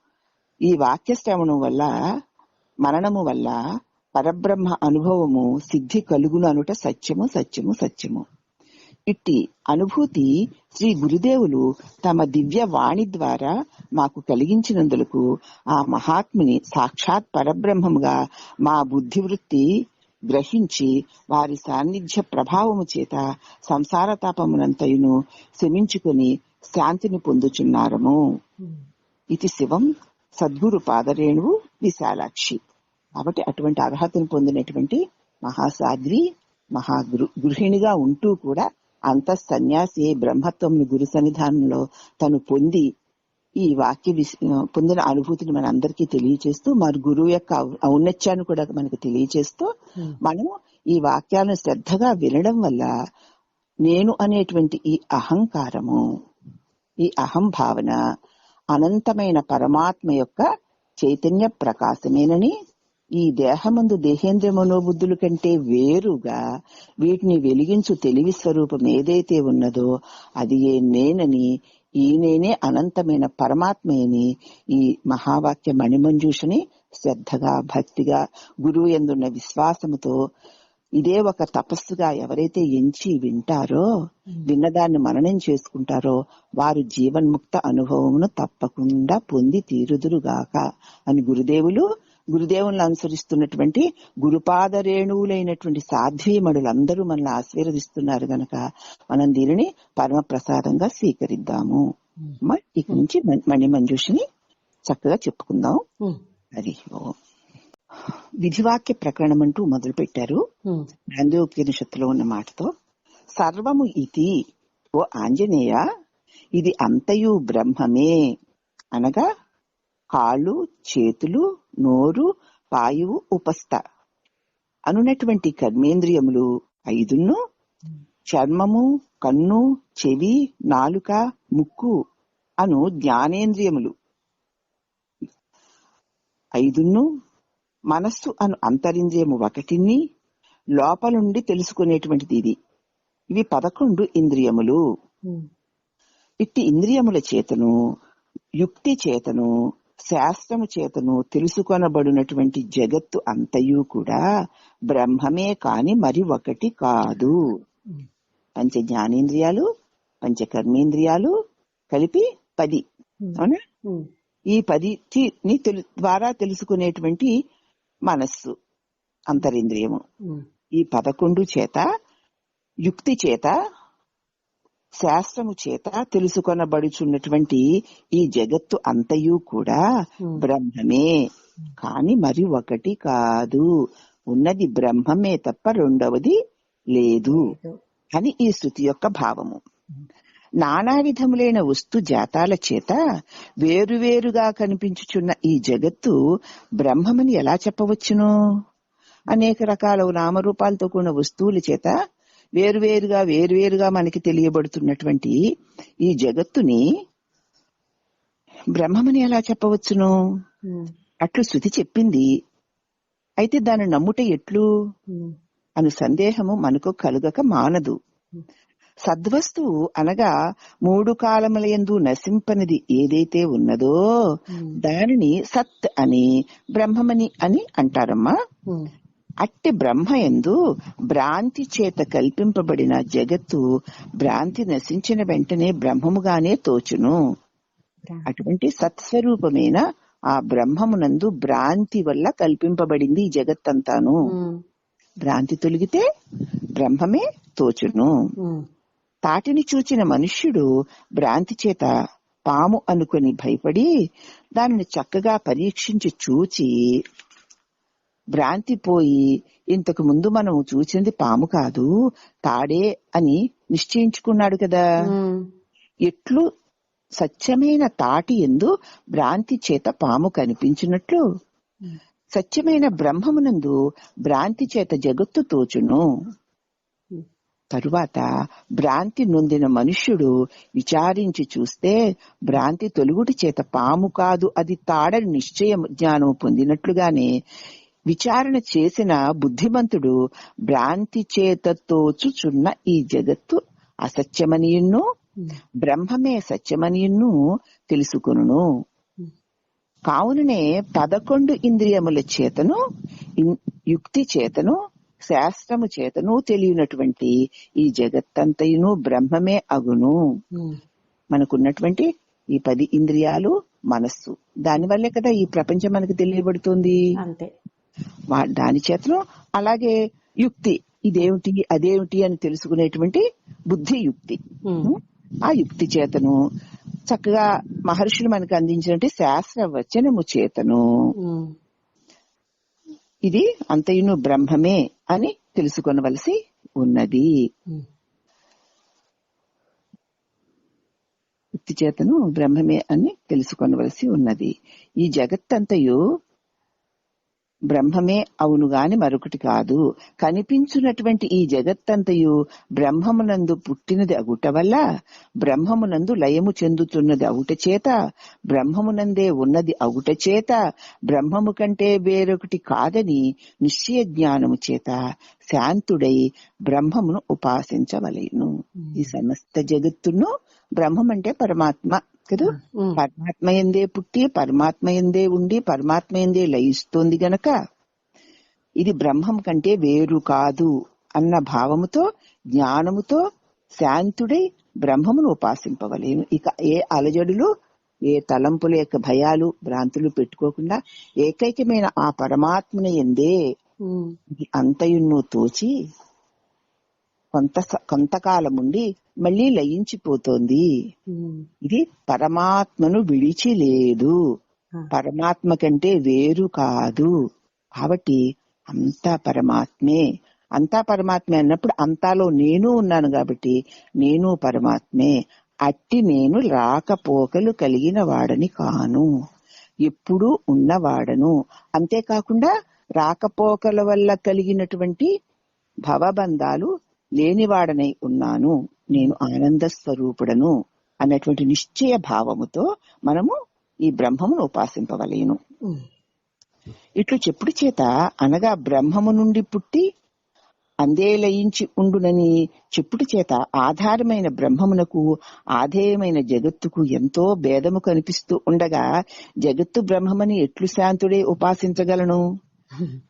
ఈ వాక్య శ్రవణం వల్ల మననము వల్ల పరబ్రహ్మ అనుభవము సిద్ధి కలుగును అనుట సత్యము సత్యము సత్యము. ఇట్టి అనుభూతి శ్రీ గురుదేవులు తమ దివ్య వాణి ద్వారా మాకు కలిగించినందులకు ఆ మహాత్ముని సాక్షాత్ పరబ్రహ్మముగా మా బుద్ధివృత్తి గ్రహించి వారి సాన్నిధ్య ప్రభావము చేత సంసార తాపమునంతయును శమించుకుని శాంతిని పొందుచున్నారము. ఇది శివం సద్గురు పాదరేణువు విశాలాక్షి. కాబట్టి అటువంటి అర్హతను పొందినటువంటి మహాసాధ్వి గృహిణిగా ఉంటూ కూడా అంత సన్యాసి బ్రహ్మత్వం గురు సన్నిధానంలో తను పొంది ఈ వాక్య పొందిన అనుభూతిని మన అందరికీ తెలియచేస్తూ మరి గురువు యొక్క ఔన్నత్యాన్ని కూడా మనకు తెలియచేస్తూ మనము ఈ వాక్యాలను శ్రద్ధగా వినడం వల్ల నేను అనేటువంటి ఈ అహంకారము ఈ అహం భావన అనంతమైన పరమాత్మ యొక్క చైతన్య ప్రకాశమేనని ఈ దేహమందు దేహేంద్రియ మనోబుద్ధుల కంటే వేరుగా వీటిని వెలిగించు తెలివి స్వరూపం ఏదైతే ఉన్నదో అది ఏ నేనని ఈ నేనే అనంతమైన పరమాత్మని ఈ మహావాక్య మణిమంజూషని శ్రద్ధగా భక్తిగా గురువు యందున్న విశ్వాసముతో ఇదే ఒక తపస్సుగా ఎవరైతే ఎంచి వింటారో విన్నదాన్ని మననం చేసుకుంటారో వారు జీవన్ముక్త అనుభవమును తప్పకుండా పొంది తీరుదురుగాక అని గురుదేవులను అనుసరిస్తున్నటువంటి గురుపాద రేణువులైనటువంటి సాధ్వీమణులందరూ మనల్ని ఆశీర్వదిస్తున్నారు గనక మనం దీనిని పరమ ప్రసాదంగా స్వీకరిద్దాము. ఇక నుంచి మణిమంజూషిని చక్కగా చెప్పుకుందాం. హరి ఓం. విధివాక్య ప్రకరణం అంటూ మొదలు పెట్టారు. గాంధీోపనిషత్తులో ఉన్న మాటతో సర్వము ఇతి ఓ ఆంజనేయ ఇది అంతయు బ్రహ్మమే అనగా కాళ్ళు చేతులు నోరు వాయువు ఉపస్థ అనున్నటువంటి కర్మేంద్రియములు 5 చర్మము కన్ను చెవి నాలుక ముక్కు అను జ్ఞానేంద్రియములు 5 మనస్సు అను అంతరింద్రియము 1 లోపలుండి తెలుసుకునేటువంటిది ఇది. ఇవి 11 ఇంద్రియములు. ఇట్టి ఇంద్రియముల చేతను, యుక్తి చేతను, శాస్త్రము చేతను తెలుసుకొనబడినటువంటి జగత్తు అంతయు కూడా బ్రహ్మమే కాని మరి ఒకటి కాదు. పంచ జ్ఞానేంద్రియాలు, పంచ కర్మేంద్రియాలు కలిపి 10. అవునా? ఈ 10 ద్వారా తెలుసుకునేటువంటి మనస్సు అంతరింద్రియము. ఈ 11 చేత, యుక్తి చేత, శాస్త్రము చేత తెలుసుకొనబడుచున్నటువంటి ఈ జగత్తు అంతయు కూడా బ్రహ్మమే కాని మరి ఒకటి కాదు. ఉన్నది బ్రహ్మమే తప్ప రెండవది లేదు అని ఈ స్తుతి యొక్క భావము. నానా విధములైన వస్తు జాతాల చేత వేరువేరుగా కనిపించుచున్న ఈ జగత్తు బ్రహ్మమని ఎలా చెప్పవచ్చును? అనేక రకాల నామరూపాలతో కూడిన వస్తువుల చేత వేరువేరుగా మనకి తెలియబడుతున్నటువంటి ఈ జగత్తుని బ్రహ్మమని ఎలా చెప్పవచ్చును? అట్లు స్తుతి చెప్పింది. అయితే దాన్ని నమ్ముట ఎట్లు అను సందేహము మనకు కలుగక మానదు. సద్వస్తువు అనగా 3 కాలములయందు నశింపనిది ఏదైతే ఉన్నదో దానిని సత్ అని, బ్రహ్మమని అని అంటారమ్మా. అట్టి బ్రహ్మయందు భ్రాంతి చేత కల్పింపబడిన జగత్తు భ్రాంతి నశించిన వెంటనే బ్రహ్మముగానే తోచును. అటువంటి సత్స్వరూపమైన ఆ బ్రహ్మమునందు భ్రాంతి వల్ల కల్పింపబడింది ఈ జగత్తంతాను. భ్రాంతి తొలగితే బ్రహ్మమే తోచును. తాటిని చూచిన మనుష్యుడు భ్రాంతి చేత పాము అనుకుని భయపడి దానిని చక్కగా పరీక్షించి చూచి భ్రాంతి పోయి ఇంతకు ముందు మనం చూసింది పాము కాదు తాడే అని నిశ్చయించుకున్నాడు కదా. ఎట్లు సత్యమైన తాటి యందు భ్రాంతి చేత పాము కనిపించినట్లు సత్యమైన బ్రహ్మమునందు భ్రాంతి చేత జగత్తు తోచును. తరువాత భ్రాంతి నొందిన మనుష్యుడు విచారించి చూస్తే భ్రాంతి తొలుగుటి చేత పాము కాదు అది తాడని నిశ్చయ జ్ఞానం పొందినట్లుగానే విచారణ చేసిన బుద్ధిమంతుడు భ్రాంతి చేత తోచుచున్న ఈ జగత్తు అసత్యమనియును బ్రహ్మమే సత్యమనియును తెలుసుకొనును. కావుననే 11 ఇంద్రియముల చేతను, యుక్తి చేతను, శాస్త్రము చేతను తెలియనటువంటి ఈ జగత్తంతయును బ్రహ్మమే అగును. మనకున్నటువంటి ఈ 10 ఇంద్రియాలు, మనస్సు, దానివల్లే కదా ఈ ప్రపంచం మనకు తెలియబడుతుంది. అంతే. దాని చేతను అలాగే యుక్తి, ఇదేమిటి అదేమిటి అని తెలుసుకునేటువంటి బుద్ధి యుక్తి. ఆ యుక్తి చేతను చక్కగా మహర్షులు మనకు అందించినటువంటి శాస్త్ర వచనము చేతను ఇది అంతయును బ్రహ్మమే అని తెలుసుకొనవలసి ఉన్నది. యుక్తి చేతను బ్రహ్మమే అని తెలుసుకొనవలసి ఉన్నది. ఈ జగత్తంతయు బ్రహ్మమే అవును గాని మరొకటి కాదు. కనిపించున్నటువంటి ఈ జగత్తంతయు బ్రహ్మమునందు పుట్టినది అగుట వల్ల బ్రహ్మమునందు లయము చెందుతున్నది అగుట చేత బ్రహ్మమునందే ఉన్నది అగుట చేత బ్రహ్మము కంటే వేరొకటి కాదని నిశ్చయ జ్ఞానము చేత శాంతుడై బ్రహ్మమును ఉపాసించవలెను. ఈ సమస్త జగత్తును బ్రహ్మం అంటే పరమాత్మ కదా. పరమాత్మ యందే పుట్టి పరమాత్మ యందే ఉండి పరమాత్మ యందే లయిస్తోంది గనక ఇది బ్రహ్మం కంటే వేరు కాదు అన్న భావముతో జ్ఞానముతో శాంతుడై బ్రహ్మమును ఉపాసింపవలేను. ఇక ఏ అలజడులు ఏ తలంపుల యొక్క భయాలు భ్రాంతులు పెట్టుకోకుండా ఏకైకమైన ఆ పరమాత్మని యందే అంతయును తోచి కొంతకాలముండి మళ్ళీ లయించిపోతోంది. ఇది పరమాత్మను విడిచి లేదు, పరమాత్మ కంటే వేరు కాదు. కాబట్టి అంతా పరమాత్మే. అంతా పరమాత్మే అన్నప్పుడు అంతాలో నేను ఉన్నాను కాబట్టి నేను పరమాత్మే. అట్టి నేను రాకపోకలు కలిగిన వాడని కాను, ఎప్పుడూ ఉన్నవాడను. అంతేకాకుండా రాకపోకల వల్ల కలిగినటువంటి భవబంధాలు లేనివాడనై ఉన్నాను, నేను ఆనంద స్వరూపుడను అన్నటువంటి నిశ్చయ భావముతో మనము ఈ బ్రహ్మమును ఉపాసింపవలేను. ఇట్లు చెప్పుడు చేత అనగా బ్రహ్మము నుండి పుట్టి అందే లయించి ఉండునని చెప్పుడు చేత ఆధారమైన బ్రహ్మమునకు ఆధేయమైన జగత్తుకు ఎంతో భేదము కనిపిస్తూ ఉండగా జగత్తు బ్రహ్మమని ఎట్లు శాంతుడే ఉపాసించగలను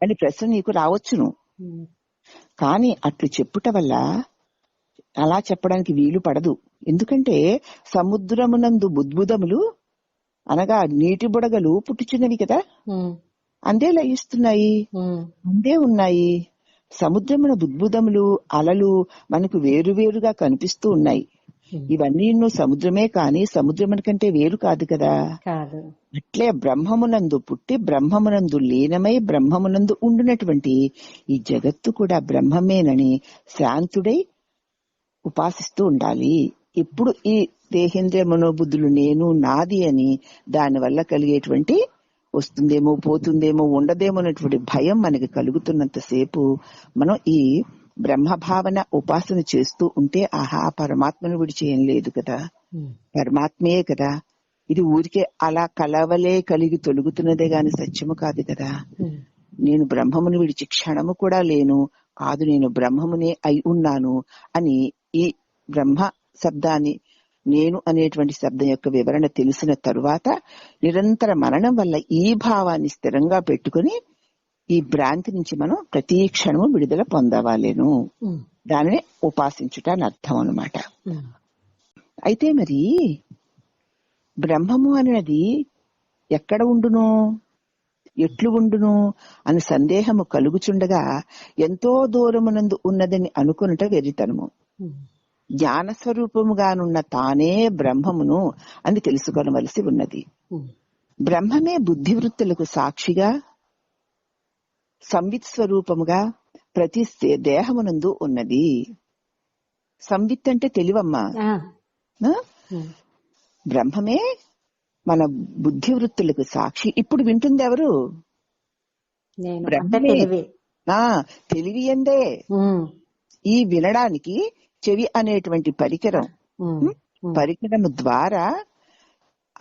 అని ప్రశ్న నీకు రావచ్చును. కాని అట్లు చెప్పుట వల్ల అలా చెప్పడానికి వీలు పడదు. ఎందుకంటే సముద్రమునందు బుద్భుదములు అనగా నీటి బుడగలు పుట్టుచున్నవి కదా, అందే లయిస్తున్నాయి, అందే ఉన్నాయి. సముద్రమున బుద్భుదములు అలలు మనకు వేరువేరుగా కనిపిస్తూ ఉన్నాయి. ఇవన్నీ సముద్రమే కాని సముద్రమున కంటే వేరు కాదు కదా. అట్లే బ్రహ్మమునందు పుట్టి బ్రహ్మమునందు లీనమై బ్రహ్మమునందు ఉండినటువంటి ఈ జగత్తు కూడా బ్రహ్మమేనని శాంతుడై ఉపాసిస్తూ ఉండాలి. ఇప్పుడు ఈ దేహేంద్రియ మనోబుద్ధులు నేను నాది అని దాని వల్ల కలిగేటువంటి వస్తుందేమో పోతుందేమో ఉండదేమో అనేటువంటి భయం మనకి కలుగుతున్నంతసేపు మనం ఈ బ్రహ్మభావన ఉపాసన చేస్తూ ఉంటే ఆహా పరమాత్మను విడిచేయం లేదు కదా, పరమాత్మయే కదా, ఇది ఊరికే అలా కలవలే కలిగి తొలుగుతున్నదే గాని సత్యము కాదు కదా. నేను బ్రహ్మమును విడిచి క్షణము కూడా లేను, కాదు నేను బ్రహ్మమునే అయి ఉన్నాను అని ఈ బ్రహ్మ శబ్దాన్ని నేను అనేటువంటి శబ్దం యొక్క వివరణ తెలిసిన తరువాత నిరంతర మననం వల్ల ఈ భావాన్ని స్థిరంగా పెట్టుకుని ఈ భ్రాంతి నుంచి మనం ప్రతి క్షణము విడుదల పొందవాలేను. దానిని ఉపాసించుట అని అర్థం అన్నమాట. అయితే మరి బ్రహ్మము అనేది ఎక్కడ ఉండును, ఎట్లు ఉండును అని సందేహము కలుగుచుండగా ఎంతో దూరమునందు ఉన్నదని అనుకునుట వెర్రితనము. జ్ఞానస్వరూపముగానున్న తానే బ్రహ్మమును అని తెలుసుకొనవలసి ఉన్నది. బ్రహ్మమే బుద్ధివృత్తులకు సాక్షిగా సంవిత్ స్వరూపముగా ప్రతి దేహమునందు ఉన్నది. సంవిత్ అంటే తెలివమ్మా. బ్రహ్మమే మన బుద్ధివృత్తులకు సాక్షి. ఇప్పుడు వింటుంది ఎవరు? బ్రహ్మమే. తెలివి ఎందే ఈ వినడానికి చెవి అనేటువంటి పరికరము ద్వారా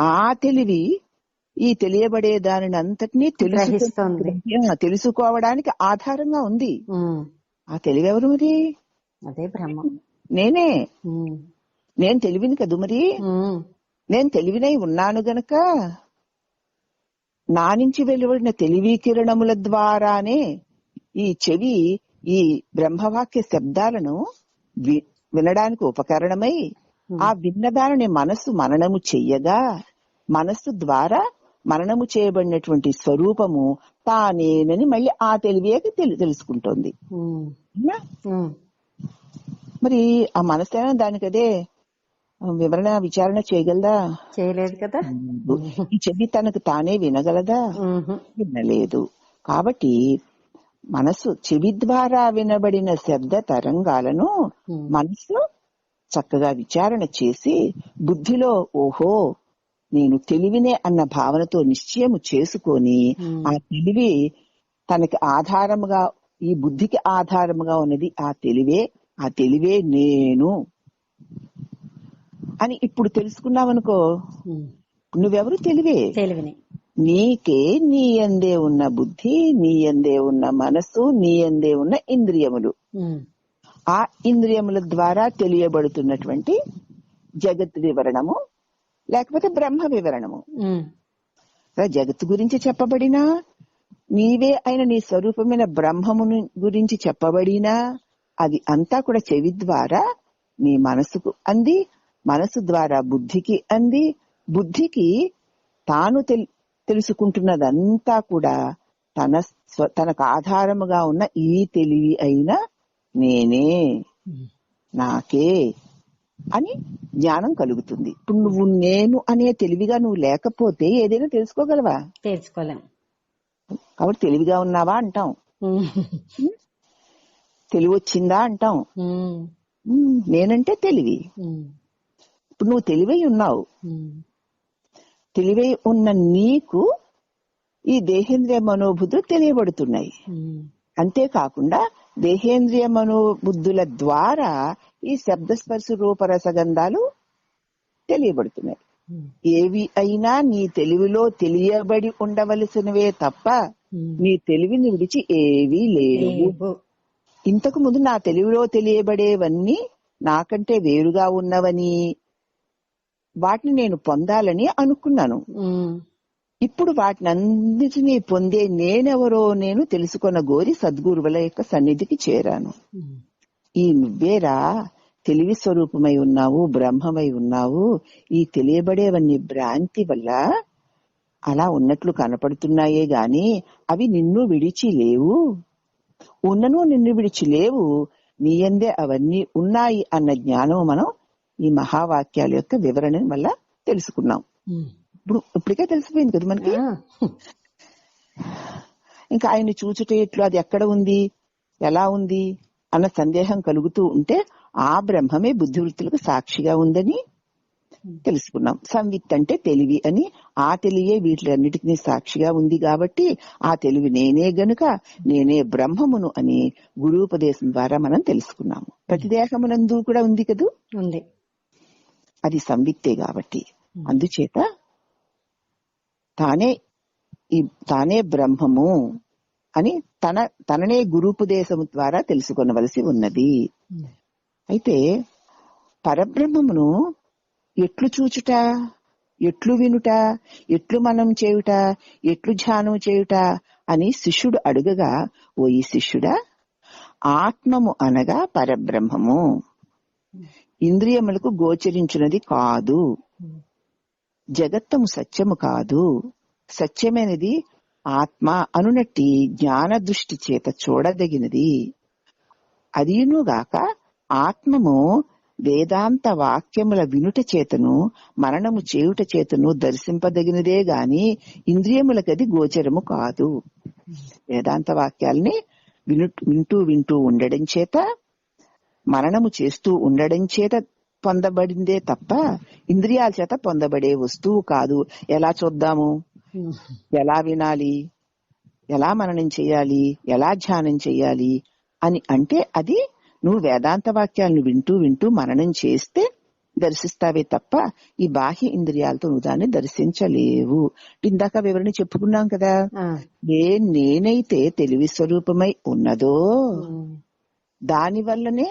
ఆ తెలివి ఈ తెలియబడే దానిని అంతటినీ తెలుసుకోవడానికి ఆధారంగా ఉంది. ఆ తెలివి ఎవరు మరి? అదే బ్రహ్మ. నేనే. నేను తెలివిని కదూ మరి. నేను తెలివినై ఉన్నాను గనక నా నుంచి వెలువడిన తెలివి కిరణముల ద్వారానే ఈ చెవి ఈ బ్రహ్మవాక్య శబ్దాలను వినడానికి ఉపకరణమై ఆ విన్నదానిని మనస్సు మననము చెయ్యగా మనస్సు ద్వారా మననము చేయబడినటువంటి స్వరూపము తానేనని మళ్ళీ ఆ తెలివే తెలుసుకుంటోంది. మరి ఆ మనసేనా దానికి అదే వివరణ విచారణ చేయగలదా? చేయలేదు కదా. ఈ చెవి తనకు తానే వినగలదా? వినలేదు. కాబట్టి మనసు చెవి ద్వారా వినబడిన శబ్ద తరంగాలను మనసు చక్కగా విచారణ చేసి బుద్ధిలో ఓహో నేను తెలివినే అన్న భావనతో నిశ్చయము చేసుకొని ఆ తెలివి తనకి ఆధారముగా ఈ బుద్ధికి ఆధారముగా ఉన్నది ఆ తెలివే నేను అని ఇప్పుడు తెలుసుకున్నావనుకో, నువ్వెవరు? తెలివినే. నీకే నీ యందే ఉన్న బుద్ధి, నీ యందే ఉన్న మనస్సు, నీ యందే ఉన్న ఇంద్రియములు, ఆ ఇంద్రియముల ద్వారా తెలియబడుతున్నటువంటి జగత్ వివరణము లేకపోతే బ్రహ్మ వివరణము. జగత్తు గురించి చెప్పబడినా నీవే అయిన నీ స్వరూపమైన బ్రహ్మమును గురించి చెప్పబడినా అది అంతా కూడా చెవి ద్వారా నీ మనసుకు అంది, మనసు ద్వారా బుద్ధికి అంది, బుద్ధికి తాను తెలుసుకుంటున్నదంతా కూడా తనకు ఆధారముగా ఉన్న ఈ తెలివి అయిన నేనే, నాకే అని జ్ఞానం కలుగుతుంది. ఇప్పుడు నువ్వు నేను అనే తెలివిగా నువ్వు లేకపోతే ఏదైనా తెలుసుకోగలవా? తెలుసుకోలేం. కాబట్టి తెలివిగా ఉన్నావా అంటాం, తెలివి వచ్చిందా అంటాం. నేనంటే తెలివి. ఇప్పుడు నువ్వు తెలివై ఉన్నావు. తెలివై ఉన్న నీకు ఈ దేహేంద్రియ మనోబుద్ధులు తెలియబడుతున్నాయి. అంతేకాకుండా దేహేంద్రియ మనోబుద్ధుల ద్వారా ఈ శబ్దస్పర్శ రూపరసగంధాలు తెలియబడుతున్నాయి. ఏవి అయినా నీ తెలివిలో తెలియబడి ఉండవలసినవే తప్ప నీ తెలివిని విడిచి ఏవీ లేవు. ఇంతకు ముందు నా తెలివిలో తెలియబడేవన్నీ నాకంటే వేరుగా ఉన్నవని, వాటిని నేను పొందాలని అనుకున్నాను. ఇప్పుడు వాటిని అన్నిటినీ పొందే నేనెవరో నేను తెలుసుకొన్న గోరి సద్గురువుల యొక్క సన్నిధికి చేరాను. ఈ నువ్వేరా తెలివి స్వరూపమై ఉన్నావు, బ్రహ్మమై ఉన్నావు. ఈ తెలియబడేవన్నీ భ్రాంతి వల్ల అలా ఉన్నట్లు కనపడుతున్నాయే గాని అవి నిన్ను విడిచి లేవు. ఉన్నను నిన్ను విడిచి లేవు, నీ యందే అవన్నీ ఉన్నాయి అన్న జ్ఞానం మనం ఈ మహావాక్యాల యొక్క వివరణ వల్ల తెలుసుకున్నాం. ఇప్పటికే తెలిసిపోయింది కదా మనకి. ఇంకా ఆయన్ని చూచుటేట్లు అది ఎక్కడ ఉంది, ఎలా ఉంది అన్న సందేహం కలుగుతూ ఉంటే ఆ బ్రహ్మమే బుద్ధివృత్తులకు సాక్షిగా ఉందని తెలుసుకున్నాం. సంవిత్ అంటే తెలివి అని, ఆ తెలివే వీటిలన్నిటికీ సాక్షిగా ఉంది కాబట్టి ఆ తెలివి నేనే గనుక నేనే బ్రహ్మమును అని గురూపదేశం ద్వారా మనం తెలుసుకున్నాము. ప్రతిదేహమునందు కూడా ఉంది కదూ, అది సంవిత్తే కాబట్టి. అందుచేత తానే బ్రహ్మము అని తననే గురూపదేశము ద్వారా తెలుసుకొనవలసి ఉన్నది. అయితే పరబ్రహ్మమును ఎట్లు చూచుట, ఎట్లు వినుట, ఎట్లు మనం చేయుట, ఎట్లు ధ్యానం చేయుట అని శిష్యుడు అడుగగా, ఓ ఈ శిష్యుడా, ఆత్మము అనగా పరబ్రహ్మము ఇంద్రియములకు గోచరించున్నది కాదు. జగత్తము సత్యము కాదు, సత్యమైనది ఆత్మ అనునట్టి జ్ఞాన దృష్టి చేత చూడదగినది. అదీనుగాక ఆత్మము వేదాంత వాక్యముల వినుట చేతను మరణము చేయుట చేతను దర్శింపదగినదే గాని ఇంద్రియములకది గోచరము కాదు. వేదాంత వాక్యాల్ని వింటూ ఉండడం చేత, మరణము చేస్తూ ఉండడం చేత పొందబడిందే తప్ప ఇంద్రియాల చేత పొందబడే వస్తువు కాదు. ఎలా చూద్దాము, ఎలా వినాలి, ఎలా మననం చేయాలి, ఎలా ధ్యానం చేయాలి అని అంటే అది నువ్వు వేదాంత వాక్యాలను వింటూ మననం చేస్తే దర్శిస్తావే తప్ప ఈ బాహ్య ఇంద్రియాలతో నువ్వు దాన్ని దర్శించలేవు. ఇందాక వివరణ చెప్పుకున్నాం కదా, నేనైతే తెలివి స్వరూపమై ఉన్నదో దాని వల్లనే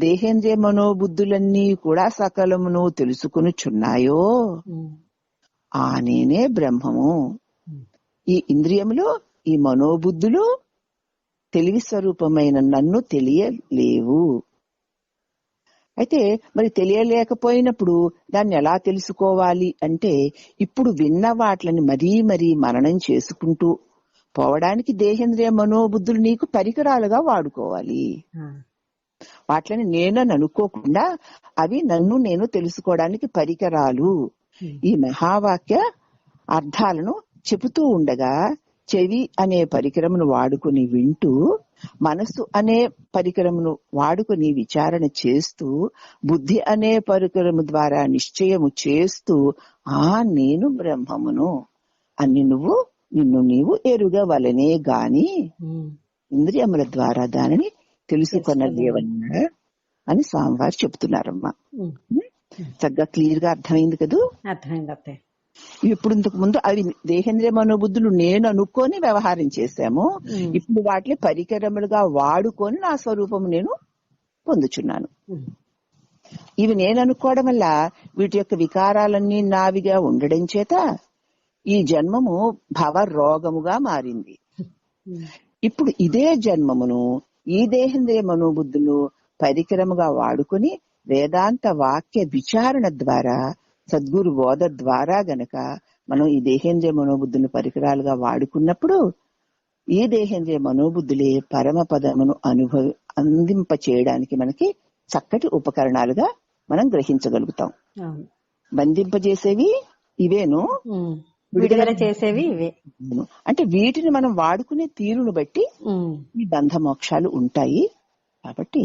దేహేంద్రియ మనోబుద్ధులన్నీ కూడా సకలమును తెలుసుకునిచున్నాయో ఆ నేనే బ్రహ్మము. ఈ ఇంద్రియములు, ఈ మనోబుద్ధులు తెలివి స్వరూపమైన నన్ను తెలియలేవు. అయితే మరి తెలియలేకపోయినప్పుడు దాన్ని ఎలా తెలుసుకోవాలి అంటే, ఇప్పుడు విన్న వాటిని మరీ మననం చేసుకుంటూ పోవడానికి దేహేంద్రియ మనోబుద్ధులు నీకు పరికరాలుగా వాడుకోవాలి. వాటిని నేనని అనుకోకుండా అవి నన్ను నేను తెలుసుకోవడానికి పరికరాలు. ఈ మహావాక్య అర్థాలను చెబుతూ ఉండగా చెవి అనే పరికరమును వాడుకుని వింటూ, మనస్సు అనే పరికరమును వాడుకుని విచారణ చేస్తూ, బుద్ధి అనే పరికరము ద్వారా నిశ్చయము చేస్తూ నేను బ్రహ్మమును అని నిన్ను నీవు ఎరుగవలనే గాని ఇంద్రియముల ద్వారా దానిని తెలుసుకొనలేవన్నా అని స్వామివారు చెప్తున్నారమ్మా. చక్కగా క్లియర్ గా అర్థమైంది కదూ. అర్థమైంది. ఇప్పుడు ఇంతకు ముందు అవి దేహేంద్రియ మనోబుద్ధులు నేను అనుకొని వ్యవహారం చేశాము. ఇప్పుడు వాటిని పరికరములుగా వాడుకొని నా స్వరూపము నేను పొందుచున్నాను. ఇవి నేను అనుకోవడం వల్ల వీటి యొక్క వికారాలన్నీ నావిగా ఉండడం చేత ఈ జన్మము భవ రోగముగా మారింది. ఇప్పుడు ఇదే జన్మమును ఈ దేహేంద్రియ మనోబుద్ధులు పరికరముగా వాడుకొని వేదాంత వాక్య విచారణ ద్వారా, సద్గురు బోధ ద్వారా గనక మనం ఈ దేహేంద్రియ మనోబుద్ధులను పరికరాలుగా వాడుకున్నప్పుడు ఈ దేహేంద్రియ మనోబుద్ధులే పరమ పదమును అందింప చేయడానికి మనకి చక్కటి ఉపకరణాలుగా మనం గ్రహించగలుగుతాం. బంధింపజేసేవి ఇవేను, విడుదల చేసేవి ఇవే. అంటే వీటిని మనం వాడుకునే తీరును బట్టి ఈ బంధ మోక్షాలు ఉంటాయి. కాబట్టి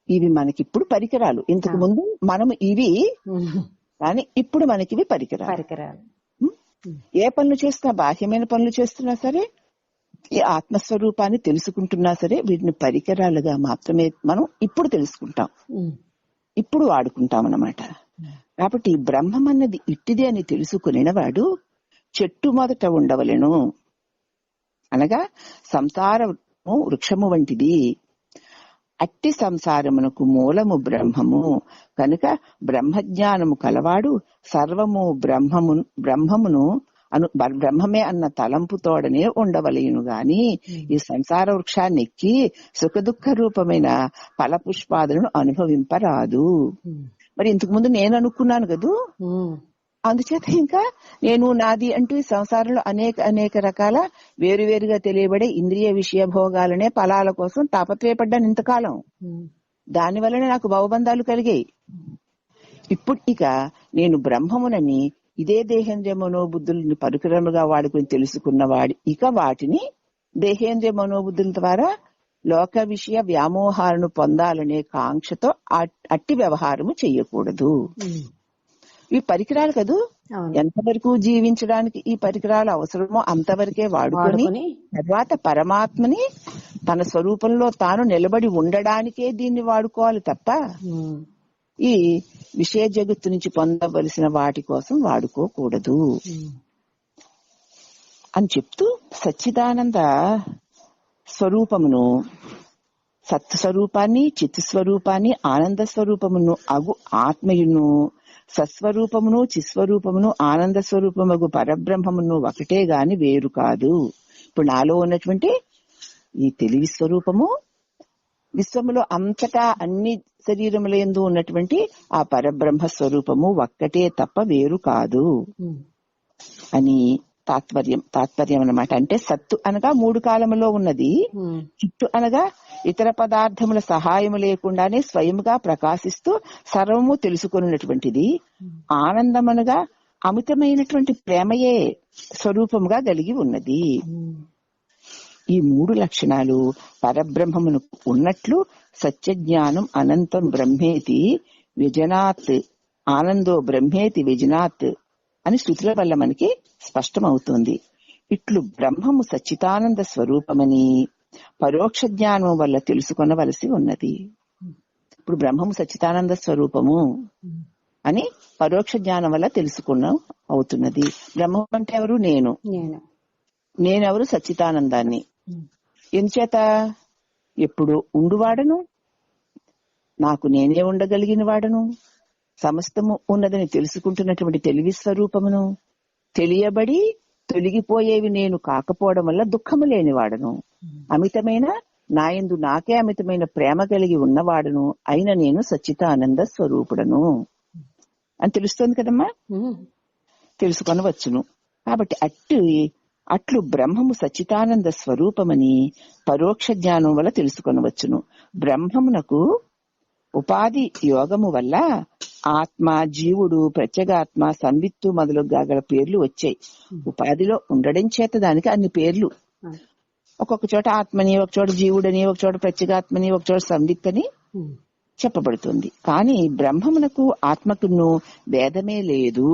ఇవి మనకిప్పుడు పరికరాలు. ఇంతకు ముందు మనం ఇవి, కానీ ఇప్పుడు మనకి ఇవి పరికరాలు. ఏ పనులు చేస్తున్నా, బాహ్యమైన పనులు చేస్తున్నా సరే, ఈ ఆత్మస్వరూపాన్ని తెలుసుకుంటున్నా సరే, వీటిని పరికరాలుగా మాత్రమే మనం ఇప్పుడు తెలుసుకుంటాం, ఇప్పుడు వాడుకుంటాం అన్నమాట. కాబట్టి బ్రహ్మం అన్నది ఇట్టిదే అని తెలుసుకునేవాడు చెట్టు మొదట ఉండవలెను. అనగా సంసారము వృక్షము వంటిది. అట్టి సంసారమునకు మూలము బ్రహ్మము కనుక బ్రహ్మజ్ఞానము కలవాడు సర్వము బ్రహ్మమును బ్రహ్మమే అన్న తలంపుతోడనే ఉండవలయును గాని ఈ సంసార వృక్షాన్ని ఎక్కి సుఖదుఖ రూపమైన ఫలపుష్పాదులను అనుభవింపరాదు. మరి ఇంతకు ముందు నేను అనుకున్నాను కదూ, అందుచేత ఇంకా నేను నాది అంటూ ఈ సంసారంలో అనేక రకాల వేరువేరుగా తెలియబడే ఇంద్రియ విషయ భోగాలనే ఫలాల కోసం తాపత్రయపడ్డాను ఇంతకాలం. దాని వలనే నాకు భవబంధాలు కలిగాయి. ఇప్పుడు ఇక నేను బ్రహ్మమునని ఇదే దేహేంద్రియ మనోబుద్ధుల్ని పరికరముగా వాడుకుని తెలుసుకున్నవాడి ఇక వాటిని దేహేంద్రియ మనోబుద్ధుల ద్వారా లోక విషయ వ్యామోహాలను పొందాలనే కాంక్షతో అట్టి వ్యవహారము చెయ్యకూడదు. ఇవి పరికరాలు కదూ, ఎంతవరకు జీవించడానికి ఈ పరికరాలు అవసరమో అంతవరకే వాడుకొని తర్వాత పరమాత్మని తన స్వరూపంలో తాను నిలబడి ఉండడానికే దీన్ని వాడుకోవాలి తప్ప ఈ విషయ జగత్తు నుంచి పొందవలసిన వాటి కోసం వాడుకోకూడదు అని చెప్తూ సచ్చిదానంద స్వరూపమును, సత్స్వరూపాన్ని, చిత్స్వరూపాన్ని, ఆనంద స్వరూపమును అగు ఆత్మయును, సస్వరూపమును, చిస్వరూపమును, ఆనంద స్వరూపముగు పరబ్రహ్మమును ఒకటే గాని వేరు కాదు. ఇప్పుడు నాలో ఉన్నటువంటి ఈ తెలివి స్వరూపము విశ్వములో అంతటా అన్ని శరీరములందు ఉన్నటువంటి ఆ పరబ్రహ్మ స్వరూపము ఒక్కటే తప్ప వేరు కాదు అని తాత్పర్యం అన్నమాట. అంటే సత్తు అనగా 3 కాలములో ఉన్నది, చిత్తు అనగా ఇతర పదార్థముల సహాయము లేకుండానే స్వయముగా ప్రకాశిస్తూ సర్వము తెలుసుకున్నటువంటిది, ఆనందం అనగా అమితమైనటువంటి ప్రేమయే స్వరూపముగా కలిగి ఉన్నది. ఈ 3 లక్షణాలు పరబ్రహ్మమునకు ఉన్నట్లు సత్యజ్ఞానం అనంతం బ్రహ్మేతి విజనాత్, ఆనందో బ్రహ్మేతి విజనాత్ అని శృతుల వల్ల మనకి స్పష్టమవుతుంది. ఇట్లు బ్రహ్మము సచ్చిదానంద స్వరూపమని పరోక్ష జ్ఞానం వల్ల తెలుసుకొనవలసి ఉన్నది. ఇప్పుడు బ్రహ్మము సచ్చిదానంద స్వరూపము అని పరోక్ష జ్ఞానం వల్ల తెలుసుకున్న అవుతున్నది. బ్రహ్మం అంటే ఎవరు? నేనెవరు? సచ్చిదానందాన్ని. ఎందుచేత? ఎప్పుడు ఉండువాడను, నాకు నేనే ఉండగలిగిన వాడను, సమస్తము ఉన్నదని తెలుసుకుంటున్నటువంటి తెలివి స్వరూపమును, తెలియబడి తొలగిపోయేవి నేను కాకపోవడం వల్ల దుఃఖము లేనివాడను, అమితమైన నాయందు నాకే అమితమైన ప్రేమ కలిగి ఉన్నవాడను అయిన నేను సచ్చిదానంద స్వరూపుడను అని తెలుస్తోంది కదమ్మా, తెలుసుకొనవచ్చును. కాబట్టి అట్లు బ్రహ్మము సచ్చిదానంద స్వరూపమని పరోక్ష జ్ఞానం వల్ల తెలుసుకొనవచ్చును. బ్రహ్మమునకు ఉపాధి యోగము వల్ల ఆత్మ, జీవుడు, ప్రత్యేగాత్మ, సంవిత్తు మొదలుగా గల పేర్లు వచ్చాయి. ఉపాధిలో ఉండడం చేత దానికి అన్ని పేర్లు. ఒక్కొక్క చోట ఆత్మని, ఒక చోట జీవుడని, ఒక చోట ప్రత్యేగాత్మని, ఒక చోట సంవిత్ అని చెప్పబడుతుంది. కానీ బ్రహ్మమునకు ఆత్మకును భేదమే లేదు.